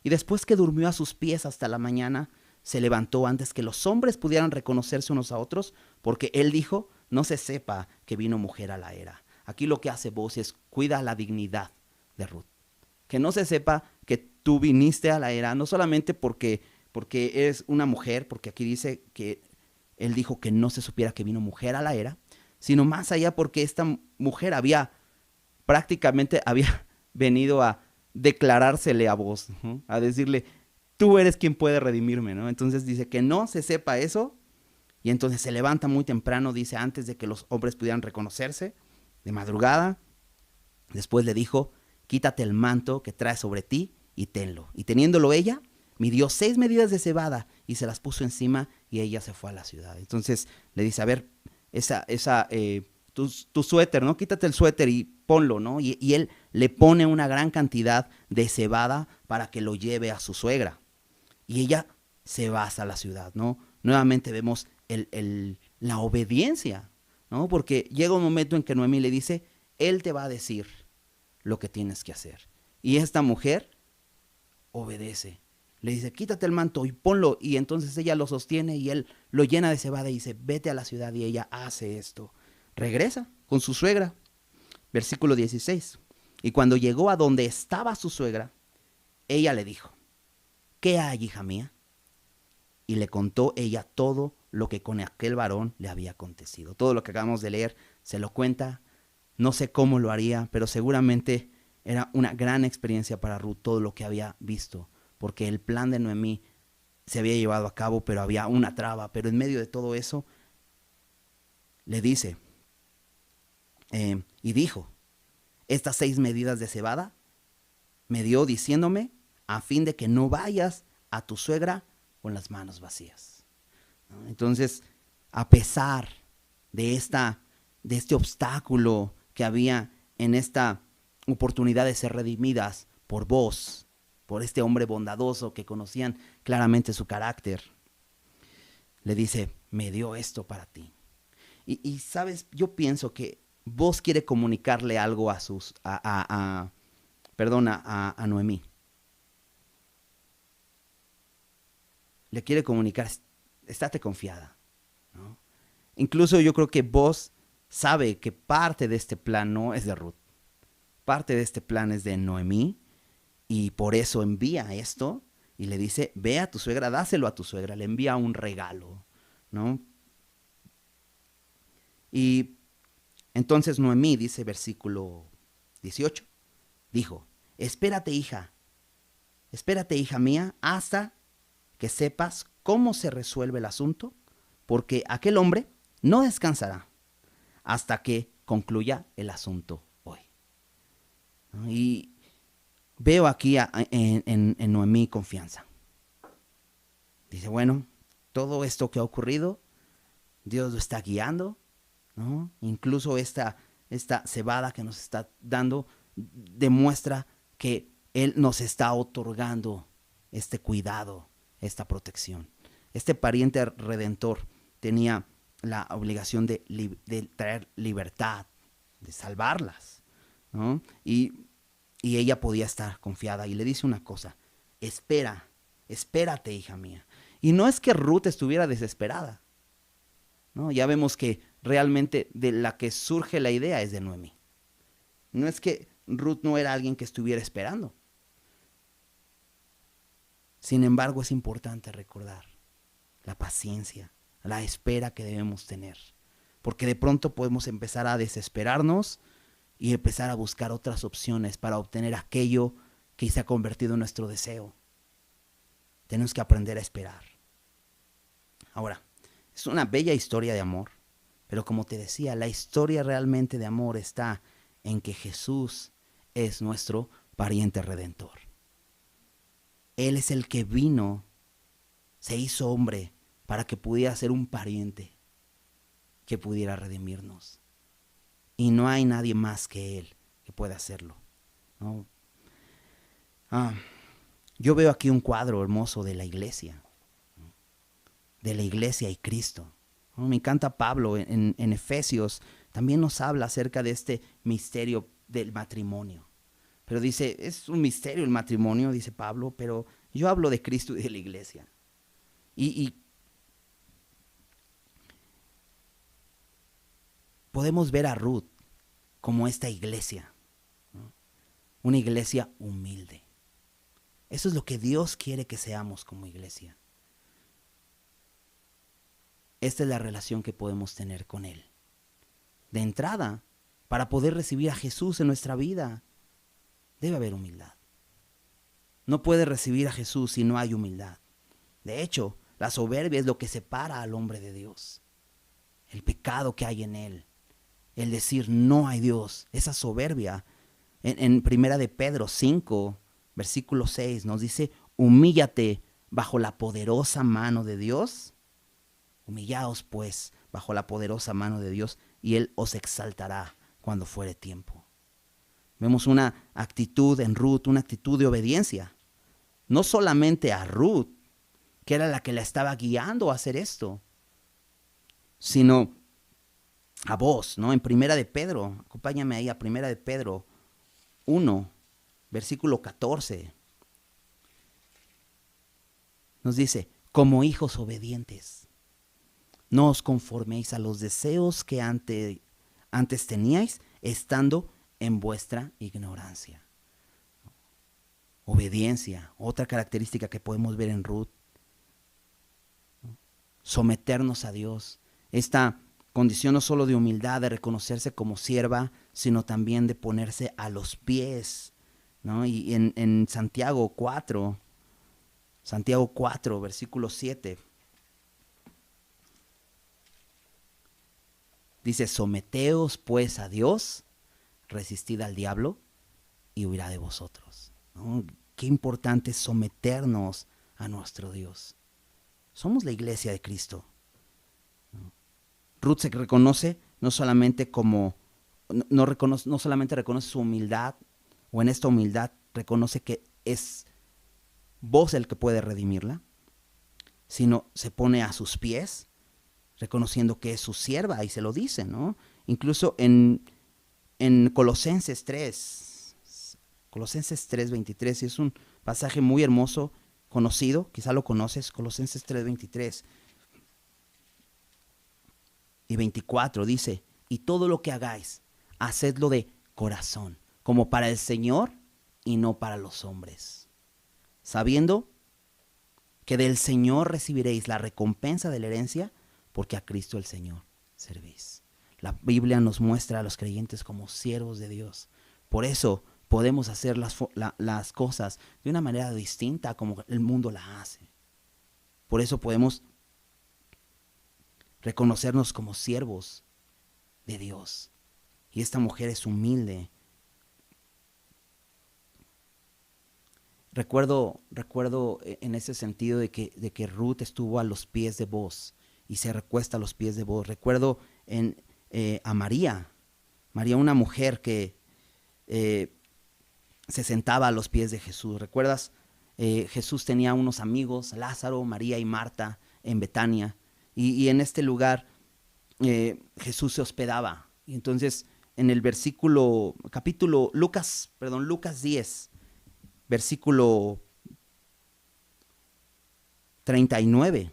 Y después que durmió a sus pies hasta la mañana, se levantó antes que los hombres pudieran reconocerse unos a otros, porque él dijo: no se sepa que vino mujer a la era. Aquí lo que hace Boaz es cuida la dignidad de Ruth. Que no se sepa que tú viniste a la era, no solamente porque eres una mujer, porque aquí dice que él dijo que no se supiera que vino mujer a la era, sino más allá porque esta mujer prácticamente había venido a declarársele a Boaz, ¿no? A decirle: tú eres quien puede redimirme, ¿no? Entonces dice que no se sepa eso, y entonces se levanta muy temprano, dice, antes de que los hombres pudieran reconocerse, de madrugada. Después le dijo: quítate el manto que traes sobre ti y tenlo. Y teniéndolo ella, midió 6 medidas de cebada y se las puso encima, y ella se fue a la ciudad. Entonces le dice: a ver, tu suéter, ¿no? Quítate el suéter y ponlo, ¿no? Y él le pone una gran cantidad de cebada para que lo lleve a su suegra. Y ella se va hasta la ciudad, ¿no? Nuevamente vemos la obediencia, ¿no? Porque llega un momento en que Noemí le dice: él te va a decir lo que tienes que hacer. Y esta mujer obedece. Le dice: quítate el manto y ponlo. Y entonces ella lo sostiene y él lo llena de cebada y dice: vete a la ciudad. Y ella hace esto. Regresa con su suegra. Versículo 16. Y cuando llegó a donde estaba su suegra, ella le dijo: ¿qué hay, hija mía? Y le contó ella todo lo que con aquel varón le había acontecido. Todo lo que acabamos de leer se lo cuenta. No sé cómo lo haría, pero seguramente Era una gran experiencia para Ruth todo lo que había visto, porque el plan de Noemí se había llevado a cabo, pero había una traba. Pero en medio de todo eso, le dice, y dijo, estas 6 medidas de cebada me dio diciéndome, a fin de que no vayas a tu suegra con las manos vacías. ¿No? Entonces, a pesar de este obstáculo que había en esta oportunidad de ser redimidas por vos, por este hombre bondadoso que conocían claramente su carácter, le dice, me dio esto para ti. Y sabes, yo pienso que vos quiere comunicarle algo a Noemí. Le quiere comunicar, estate confiada, ¿no? Incluso yo creo que vos sabe que parte de este plan no es de Ruth. Parte de este plan es de Noemí, y por eso envía esto y le dice, ve a tu suegra, dáselo a tu suegra, le envía un regalo, ¿no? Y entonces Noemí, dice versículo 18, dijo, espérate hija mía, hasta que sepas cómo se resuelve el asunto, porque aquel hombre no descansará hasta que concluya el asunto hoy. Y veo aquí en Noemí confianza. Dice, bueno, todo esto que ha ocurrido, Dios lo está guiando, ¿no? Incluso esta cebada que nos está dando demuestra que Él nos está otorgando este cuidado, esta protección. Este pariente redentor tenía la obligación de traer libertad, de salvarlas, ¿no? Y ella podía estar confiada y le dice una cosa, espérate hija mía. Y no es que Ruth estuviera desesperada, ¿no? Ya vemos que realmente de la que surge la idea es de Noemí. No es que Ruth no era alguien que estuviera esperando. Sin embargo, es importante recordar la paciencia, la espera que debemos tener. Porque de pronto podemos empezar a desesperarnos y empezar a buscar otras opciones para obtener aquello que se ha convertido en nuestro deseo. Tenemos que aprender a esperar. Ahora, es una bella historia de amor, pero como te decía, la historia realmente de amor está en que Jesús es nuestro pariente redentor. Él es el que vino, se hizo hombre para que pudiera ser un pariente que pudiera redimirnos. Y no hay nadie más que Él que pueda hacerlo, ¿no? Yo veo aquí un cuadro hermoso de la iglesia y Cristo. ¿No? Me encanta Pablo en Efesios, también nos habla acerca de este misterio del matrimonio. Pero dice, es un misterio el matrimonio, dice Pablo, pero yo hablo de Cristo y de la iglesia. Y podemos ver a Ruth como esta iglesia, ¿no? Una iglesia humilde. Eso es lo que Dios quiere que seamos como iglesia. Esta es la relación que podemos tener con Él. De entrada, para poder recibir a Jesús en nuestra vida, debe haber humildad. No puede recibir a Jesús si no hay humildad. De hecho, la soberbia es lo que separa al hombre de Dios. El pecado que hay en él. El decir no hay Dios. Esa soberbia. En primera de Pedro 5, versículo 6 nos dice, humíllate bajo la poderosa mano de Dios. Humillaos pues bajo la poderosa mano de Dios y Él os exaltará cuando fuere tiempo. Vemos una actitud en Ruth, una actitud de obediencia. No solamente a Ruth, que era la que la estaba guiando a hacer esto, sino a vos, ¿no? En primera de Pedro, acompáñame ahí a primera de Pedro 1, versículo 14. Nos dice, como hijos obedientes, no os conforméis a los deseos que antes teníais, estando en vuestra ignorancia. Obediencia, otra característica que podemos ver en Ruth. Someternos a Dios. Esta condición no solo de humildad, de reconocerse como sierva, sino también de ponerse a los pies, ¿no? Y en Santiago 4, versículo 7, dice: someteos pues a Dios, resistid al diablo y huirá de vosotros, ¿no? Qué importante es someternos a nuestro Dios. Somos la iglesia de Cristo. Ruth se reconoce no solamente como, no solamente reconoce su humildad, o en esta humildad reconoce que es vos el que puede redimirla, sino se pone a sus pies, reconociendo que es su sierva, y se lo dice, ¿no? Incluso en Colosenses 3:23, y es un pasaje muy hermoso, conocido, quizá lo conoces, Colosenses 3:23 y 24 dice: y todo lo que hagáis, hacedlo de corazón, como para el Señor y no para los hombres, sabiendo que del Señor recibiréis la recompensa de la herencia, porque a Cristo el Señor servís. La Biblia nos muestra a los creyentes como siervos de Dios. Por eso podemos hacer las cosas de una manera distinta como el mundo la hace. Por eso podemos reconocernos como siervos de Dios. Y esta mujer es humilde. Recuerdo en ese sentido de que Ruth estuvo a los pies de Boaz y se recuesta a los pies de Boaz. Recuerdo a María, una mujer que se sentaba a los pies de Jesús. ¿Recuerdas? Jesús tenía unos amigos, Lázaro, María y Marta, en Betania. Y en este lugar Jesús se hospedaba. Y entonces en el Lucas 10, versículo 39,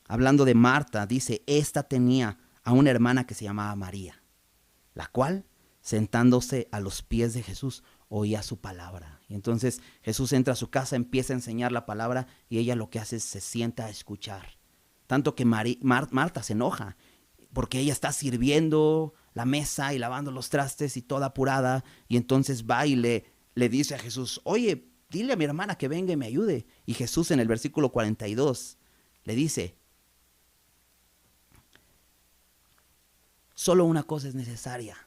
hablando de Marta, dice: esta tenía a una hermana que se llamaba María, la cual, sentándose a los pies de Jesús, oía su palabra. Y entonces Jesús entra a su casa, empieza a enseñar la palabra, y ella lo que hace es se sienta a escuchar. Tanto que Marta se enoja, porque ella está sirviendo la mesa y lavando los trastes y toda apurada, y entonces va y le dice a Jesús: oye, dile a mi hermana que venga y me ayude. Y Jesús en el versículo 42 le dice: solo una cosa es necesaria,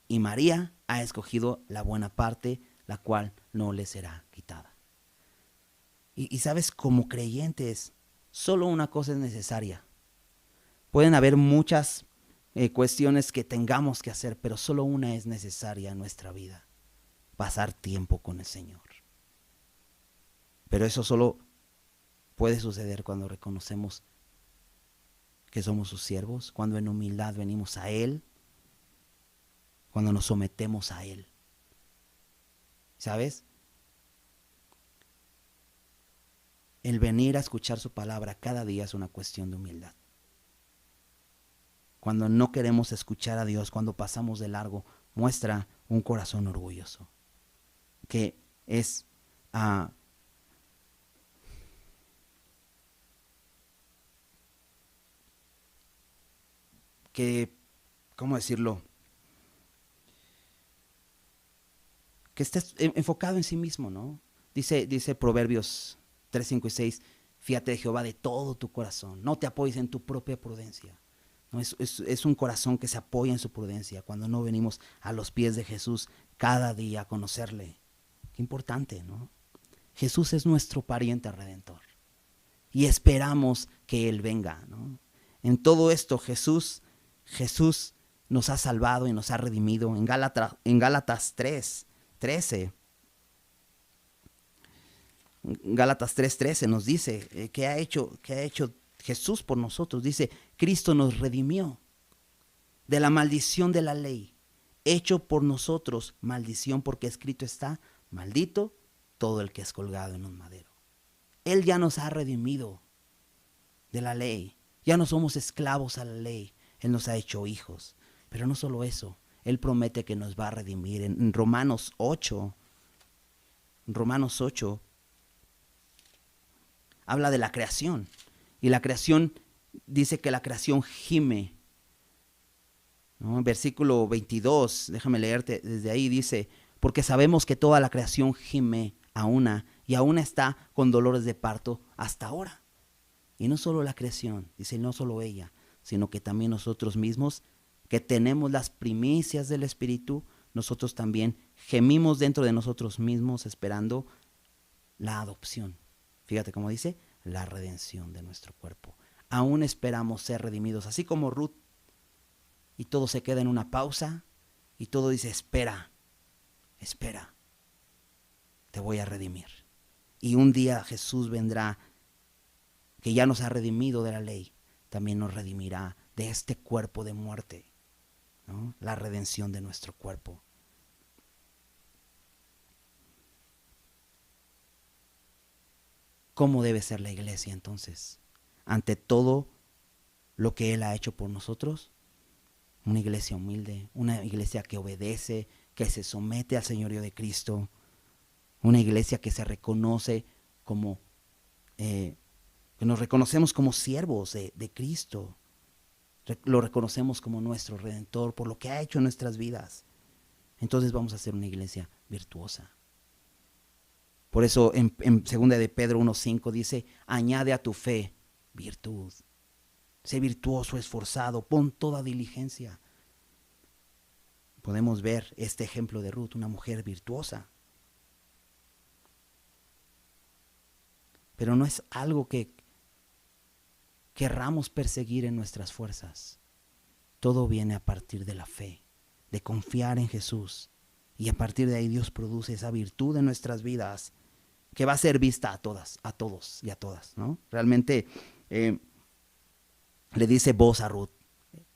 y María ha escogido la buena parte, la cual no le será quitada. Y sabes, como creyentes, solo una cosa es necesaria. Pueden haber muchas cuestiones que tengamos que hacer, pero solo una es necesaria en nuestra vida: pasar tiempo con el Señor. Pero eso solo puede suceder cuando reconocemos que somos sus siervos, cuando en humildad venimos a Él, cuando nos sometemos a Él. ¿Sabes? El venir a escuchar su palabra cada día es una cuestión de humildad. Cuando no queremos escuchar a Dios, cuando pasamos de largo, muestra un corazón orgulloso, que es ¿cómo decirlo? Que estés enfocado en sí mismo, ¿no? Dice Proverbios 3, 5 y 6: fíate de Jehová de todo tu corazón, no te apoyes en tu propia prudencia. No, es un corazón que se apoya en su prudencia cuando no venimos a los pies de Jesús cada día a conocerle. Qué importante, ¿no? Jesús es nuestro pariente redentor y esperamos que Él venga, ¿no? En todo esto Jesús nos ha salvado y nos ha redimido. En Gálatas 3:13, Gálatas 3:13 nos dice ¿qué ha hecho Jesús por nosotros? Dice: Cristo nos redimió de la maldición de la ley, hecho por nosotros maldición, porque escrito está: maldito todo el que es colgado en un madero. Él ya nos ha redimido de la ley. Ya no somos esclavos a la ley. Él nos ha hecho hijos. Pero no solo eso, Él promete que nos va a redimir. En Romanos 8, habla de la creación. Y la creación dice que la creación gime ¿no? En versículo 22, déjame leerte desde ahí, dice, porque sabemos que toda la creación gime a una y aún está con dolores de parto hasta ahora. Y no solo la creación, dice, no solo ella, sino que también nosotros mismos, que tenemos las primicias del Espíritu, nosotros también gemimos dentro de nosotros mismos esperando la adopción. Fíjate cómo dice, la redención de nuestro cuerpo. Aún esperamos ser redimidos, así como Ruth. Y todo se queda en una pausa y todo dice, espera, espera, te voy a redimir. Y un día Jesús vendrá, que ya nos ha redimido de la ley, también nos redimirá de este cuerpo de muerte, ¿no? La redención de nuestro cuerpo. ¿Cómo debe ser la iglesia entonces? Ante todo lo que Él ha hecho por nosotros, una iglesia humilde, una iglesia que obedece, que se somete al señorío de Cristo, una iglesia que se reconoce como, que nos reconocemos como siervos de Cristo, lo reconocemos como nuestro Redentor por lo que ha hecho en nuestras vidas. Entonces vamos a ser una iglesia virtuosa. Por eso en 2 de Pedro 1:5 dice, añade a tu fe virtud. Sé virtuoso, esforzado, pon toda diligencia. Podemos ver este ejemplo de Ruth, una mujer virtuosa. Pero no es algo que querramos perseguir en nuestras fuerzas. Todo viene a partir de la fe, de confiar en Jesús. Y a partir de ahí Dios produce esa virtud en nuestras vidas que va a ser vista a todas, a todos y a todas, ¿no? Realmente le dice Boaz a Ruth,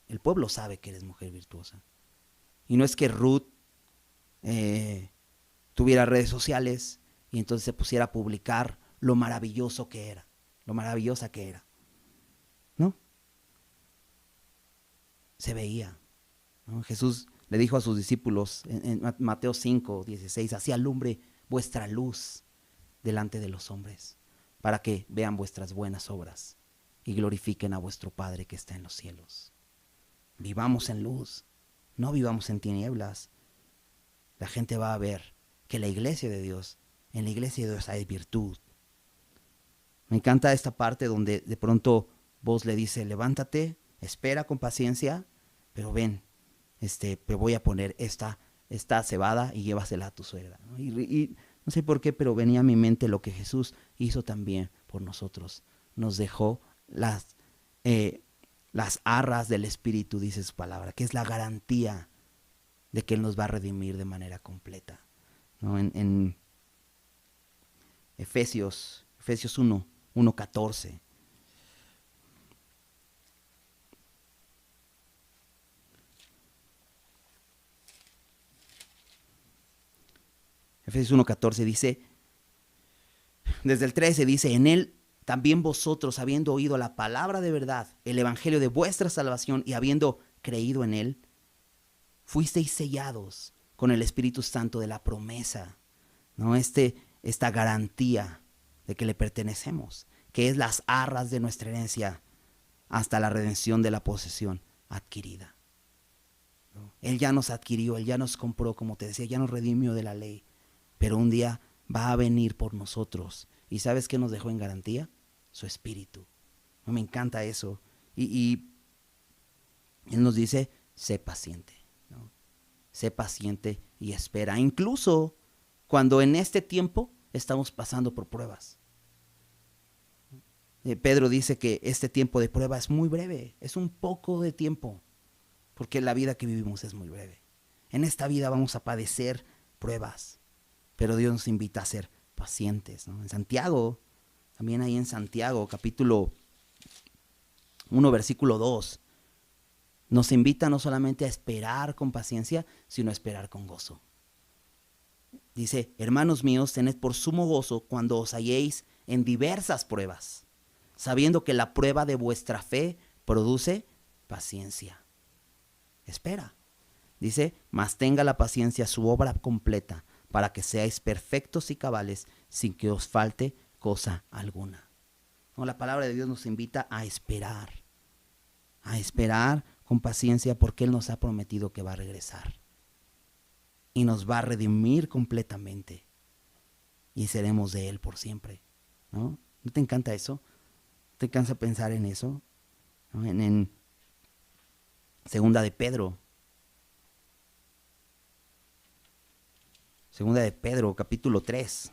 el pueblo sabe que eres mujer virtuosa. Y no es que Ruth tuviera redes sociales y entonces se pusiera a publicar lo maravillosa que era. ¿No? Se veía, ¿no? Jesús le dijo a sus discípulos en Mateo 5:16, así alumbre vuestra luz delante de los hombres, para que vean vuestras buenas obras y glorifiquen a vuestro Padre que está en los cielos. Vivamos en luz, no vivamos en tinieblas. La gente va a ver que la iglesia de Dios, en la iglesia de Dios hay virtud. Me encanta esta parte donde de pronto Boaz le dice, levántate, espera con paciencia, pero ven, te voy a poner esta cebada y llévasela a tu suegra, ¿no? Y no sé por qué, pero venía a mi mente lo que Jesús hizo también por nosotros. Nos dejó las arras del Espíritu, dice su palabra, que es la garantía de que Él nos va a redimir de manera completa, ¿no? En Efesios 1:14. Efesios 1:14 dice, desde el 13 dice, en Él también vosotros, habiendo oído la palabra de verdad, el evangelio de vuestra salvación, y habiendo creído en Él, fuisteis sellados con el Espíritu Santo de la promesa, ¿no? Esta garantía de que le pertenecemos, que es las arras de nuestra herencia hasta la redención de la posesión adquirida, ¿no? Él ya nos adquirió, Él ya nos compró, como te decía, ya nos redimió de la ley, pero un día va a venir por nosotros. ¿Y sabes qué nos dejó en garantía? Su Espíritu. Me encanta eso. Y Él nos dice, sé paciente, ¿no? Sé paciente y espera. Incluso cuando en este tiempo estamos pasando por pruebas. Pedro dice que este tiempo de prueba es muy breve, es un poco de tiempo, porque la vida que vivimos es muy breve. En esta vida vamos a padecer pruebas, pero Dios nos invita a ser pacientes, ¿no? En Santiago, también ahí en Santiago, capítulo 1, versículo 2, nos invita no solamente a esperar con paciencia, sino a esperar con gozo. Dice, hermanos míos, tened por sumo gozo cuando os halléis en diversas pruebas, sabiendo que la prueba de vuestra fe produce paciencia. Espera. Dice, mas tenga la paciencia su obra completa, para que seáis perfectos y cabales, sin que os falte cosa alguna. No, la palabra de Dios nos invita a esperar con paciencia porque Él nos ha prometido que va a regresar y nos va a redimir completamente y seremos de Él por siempre, ¿no? ¿No te encanta eso? ¿Te cansa pensar en eso? ¿No? En Segunda de Pedro. Segunda de Pedro, capítulo 3.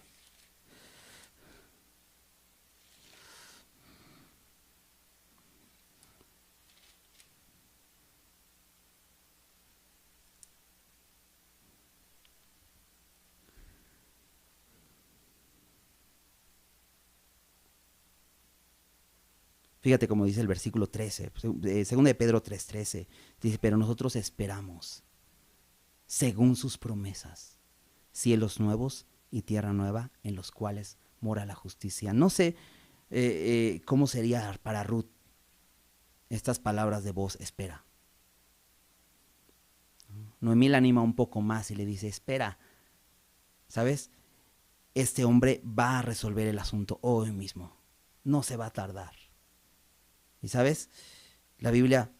Fíjate cómo dice el versículo 13, segunda de Pedro 3:13. Dice, pero nosotros esperamos, según sus promesas, cielos nuevos y tierra nueva en los cuales mora la justicia. No sé cómo sería para Ruth estas palabras de voz, espera. Noemí la anima un poco más y le dice, espera, ¿sabes? Este hombre va a resolver el asunto hoy mismo, no se va a tardar. Y sabes, la Biblia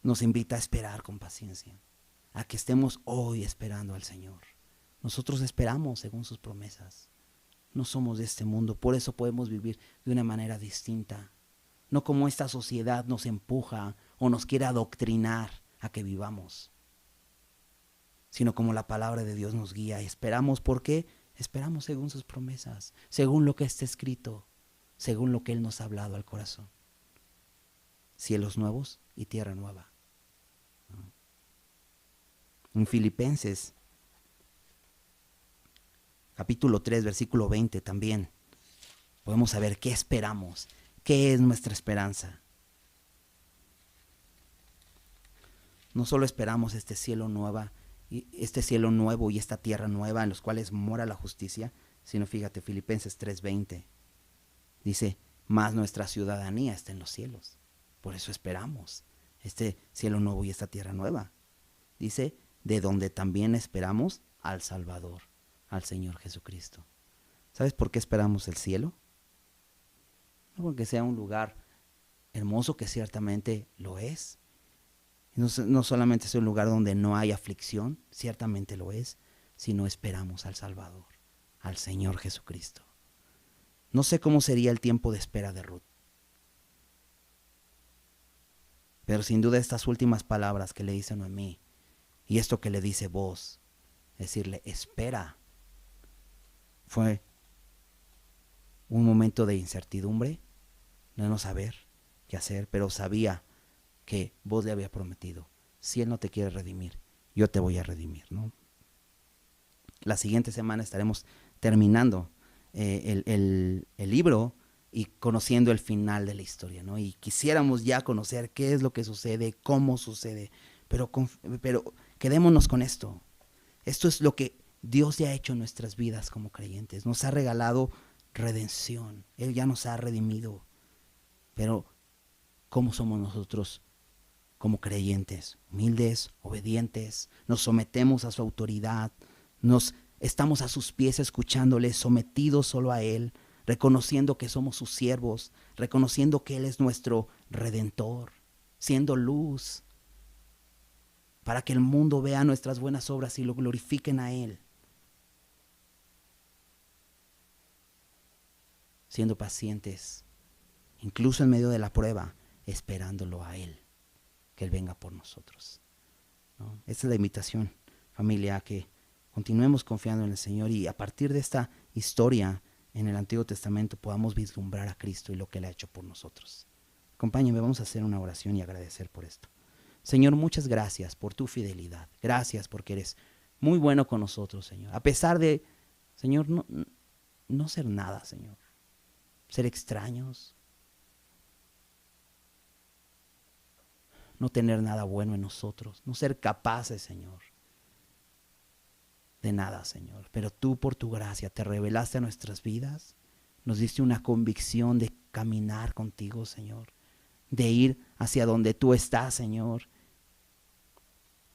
nos invita a esperar con paciencia, a que estemos hoy esperando al Señor. Nosotros esperamos según sus promesas. No somos de este mundo, por eso podemos vivir de una manera distinta. No como esta sociedad nos empuja o nos quiere adoctrinar a que vivamos, sino como la palabra de Dios nos guía. Esperamos, ¿por qué? Esperamos según sus promesas, según lo que está escrito, según lo que Él nos ha hablado al corazón. Cielos nuevos y tierra nueva. En Filipenses, capítulo 3, versículo 20 también, podemos saber qué esperamos, qué es nuestra esperanza. No solo esperamos este cielo nuevo y esta tierra nueva en los cuales mora la justicia, sino fíjate, Filipenses 3:20 dice, más nuestra ciudadanía está en los cielos. Por eso esperamos este cielo nuevo y esta tierra nueva. Dice, de donde también esperamos al Salvador, al Señor Jesucristo. ¿Sabes por qué esperamos el cielo? No porque sea un lugar hermoso, que ciertamente lo es. No solamente es un lugar donde no hay aflicción, ciertamente lo es, sino esperamos al Salvador, al Señor Jesucristo. No sé cómo sería el tiempo de espera de Ruth, pero sin duda estas últimas palabras que le dice Noemí y esto que le dice Boaz, decirle espera, fue un momento de incertidumbre, de no saber qué hacer, pero sabía que Boaz le había prometido, si Él no te quiere redimir, yo te voy a redimir, ¿no? La siguiente semana estaremos terminando el libro y conociendo el final de la historia, ¿no? Y quisiéramos ya conocer qué es lo que sucede, cómo sucede, pero quedémonos con esto. Esto es lo que Dios ya ha hecho en nuestras vidas como creyentes. Nos ha regalado redención. Él ya nos ha redimido. Pero, ¿cómo somos nosotros como creyentes? Humildes, obedientes, nos sometemos a su autoridad, estamos a sus pies escuchándole, sometidos solo a Él, reconociendo que somos sus siervos, reconociendo que Él es nuestro Redentor, siendo luz, para que el mundo vea nuestras buenas obras y lo glorifiquen a Él. Siendo pacientes, incluso en medio de la prueba, esperándolo a Él, que Él venga por nosotros, ¿no? Esta es la invitación, familia, a que continuemos confiando en el Señor y a partir de esta historia en el Antiguo Testamento podamos vislumbrar a Cristo y lo que Él ha hecho por nosotros. Acompáñenme, vamos a hacer una oración y agradecer por esto. Señor, muchas gracias por tu fidelidad. Gracias porque eres muy bueno con nosotros, Señor. A pesar de, Señor, no ser nada, Señor. Ser extraños. No tener nada bueno en nosotros. No ser capaces, Señor, de nada, Señor. Pero tú, por tu gracia, te revelaste a nuestras vidas. Nos diste una convicción de caminar contigo, Señor. De ir hacia donde tú estás, Señor.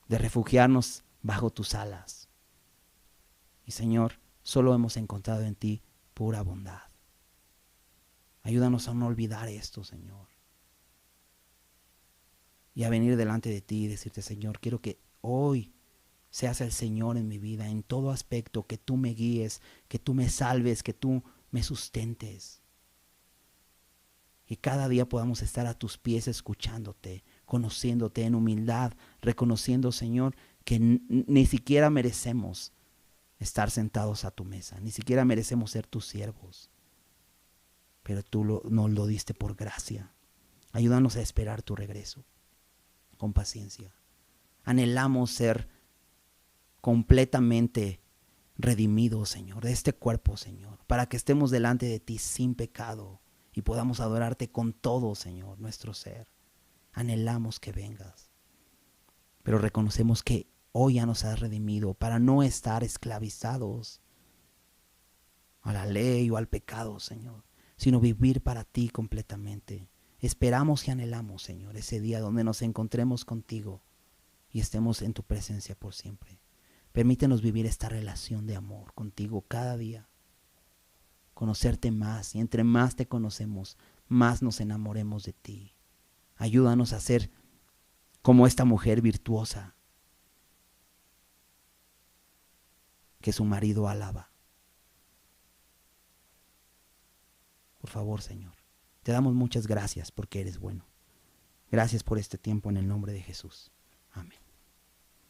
De refugiarnos bajo tus alas. Y Señor, solo hemos encontrado en ti pura bondad. Ayúdanos a no olvidar esto, Señor. y a venir delante de ti y decirte, Señor, quiero que hoy seas el Señor en mi vida, en todo aspecto, que tú me guíes, que tú me salves, que tú me sustentes. Y cada día podamos estar a tus pies escuchándote, conociéndote en humildad, reconociendo, Señor, que ni siquiera merecemos estar sentados a tu mesa, ni siquiera merecemos ser tus siervos, pero tú nos lo diste por gracia. Ayúdanos a esperar tu regreso con paciencia. Anhelamos ser completamente redimidos, Señor, de este cuerpo, Señor, para que estemos delante de ti sin pecado y podamos adorarte con todo, Señor, nuestro ser. Anhelamos que vengas, pero reconocemos que hoy ya nos has redimido para no estar esclavizados a la ley o al pecado, Señor, sino vivir para ti completamente. Esperamos y anhelamos, Señor, ese día donde nos encontremos contigo y estemos en tu presencia por siempre. Permítenos vivir esta relación de amor contigo cada día, conocerte más, y entre más te conocemos, más nos enamoremos de ti. Ayúdanos a ser como esta mujer virtuosa que su marido alaba. Por favor, Señor, te damos muchas gracias porque eres bueno. Gracias por este tiempo en el nombre de Jesús. Amén.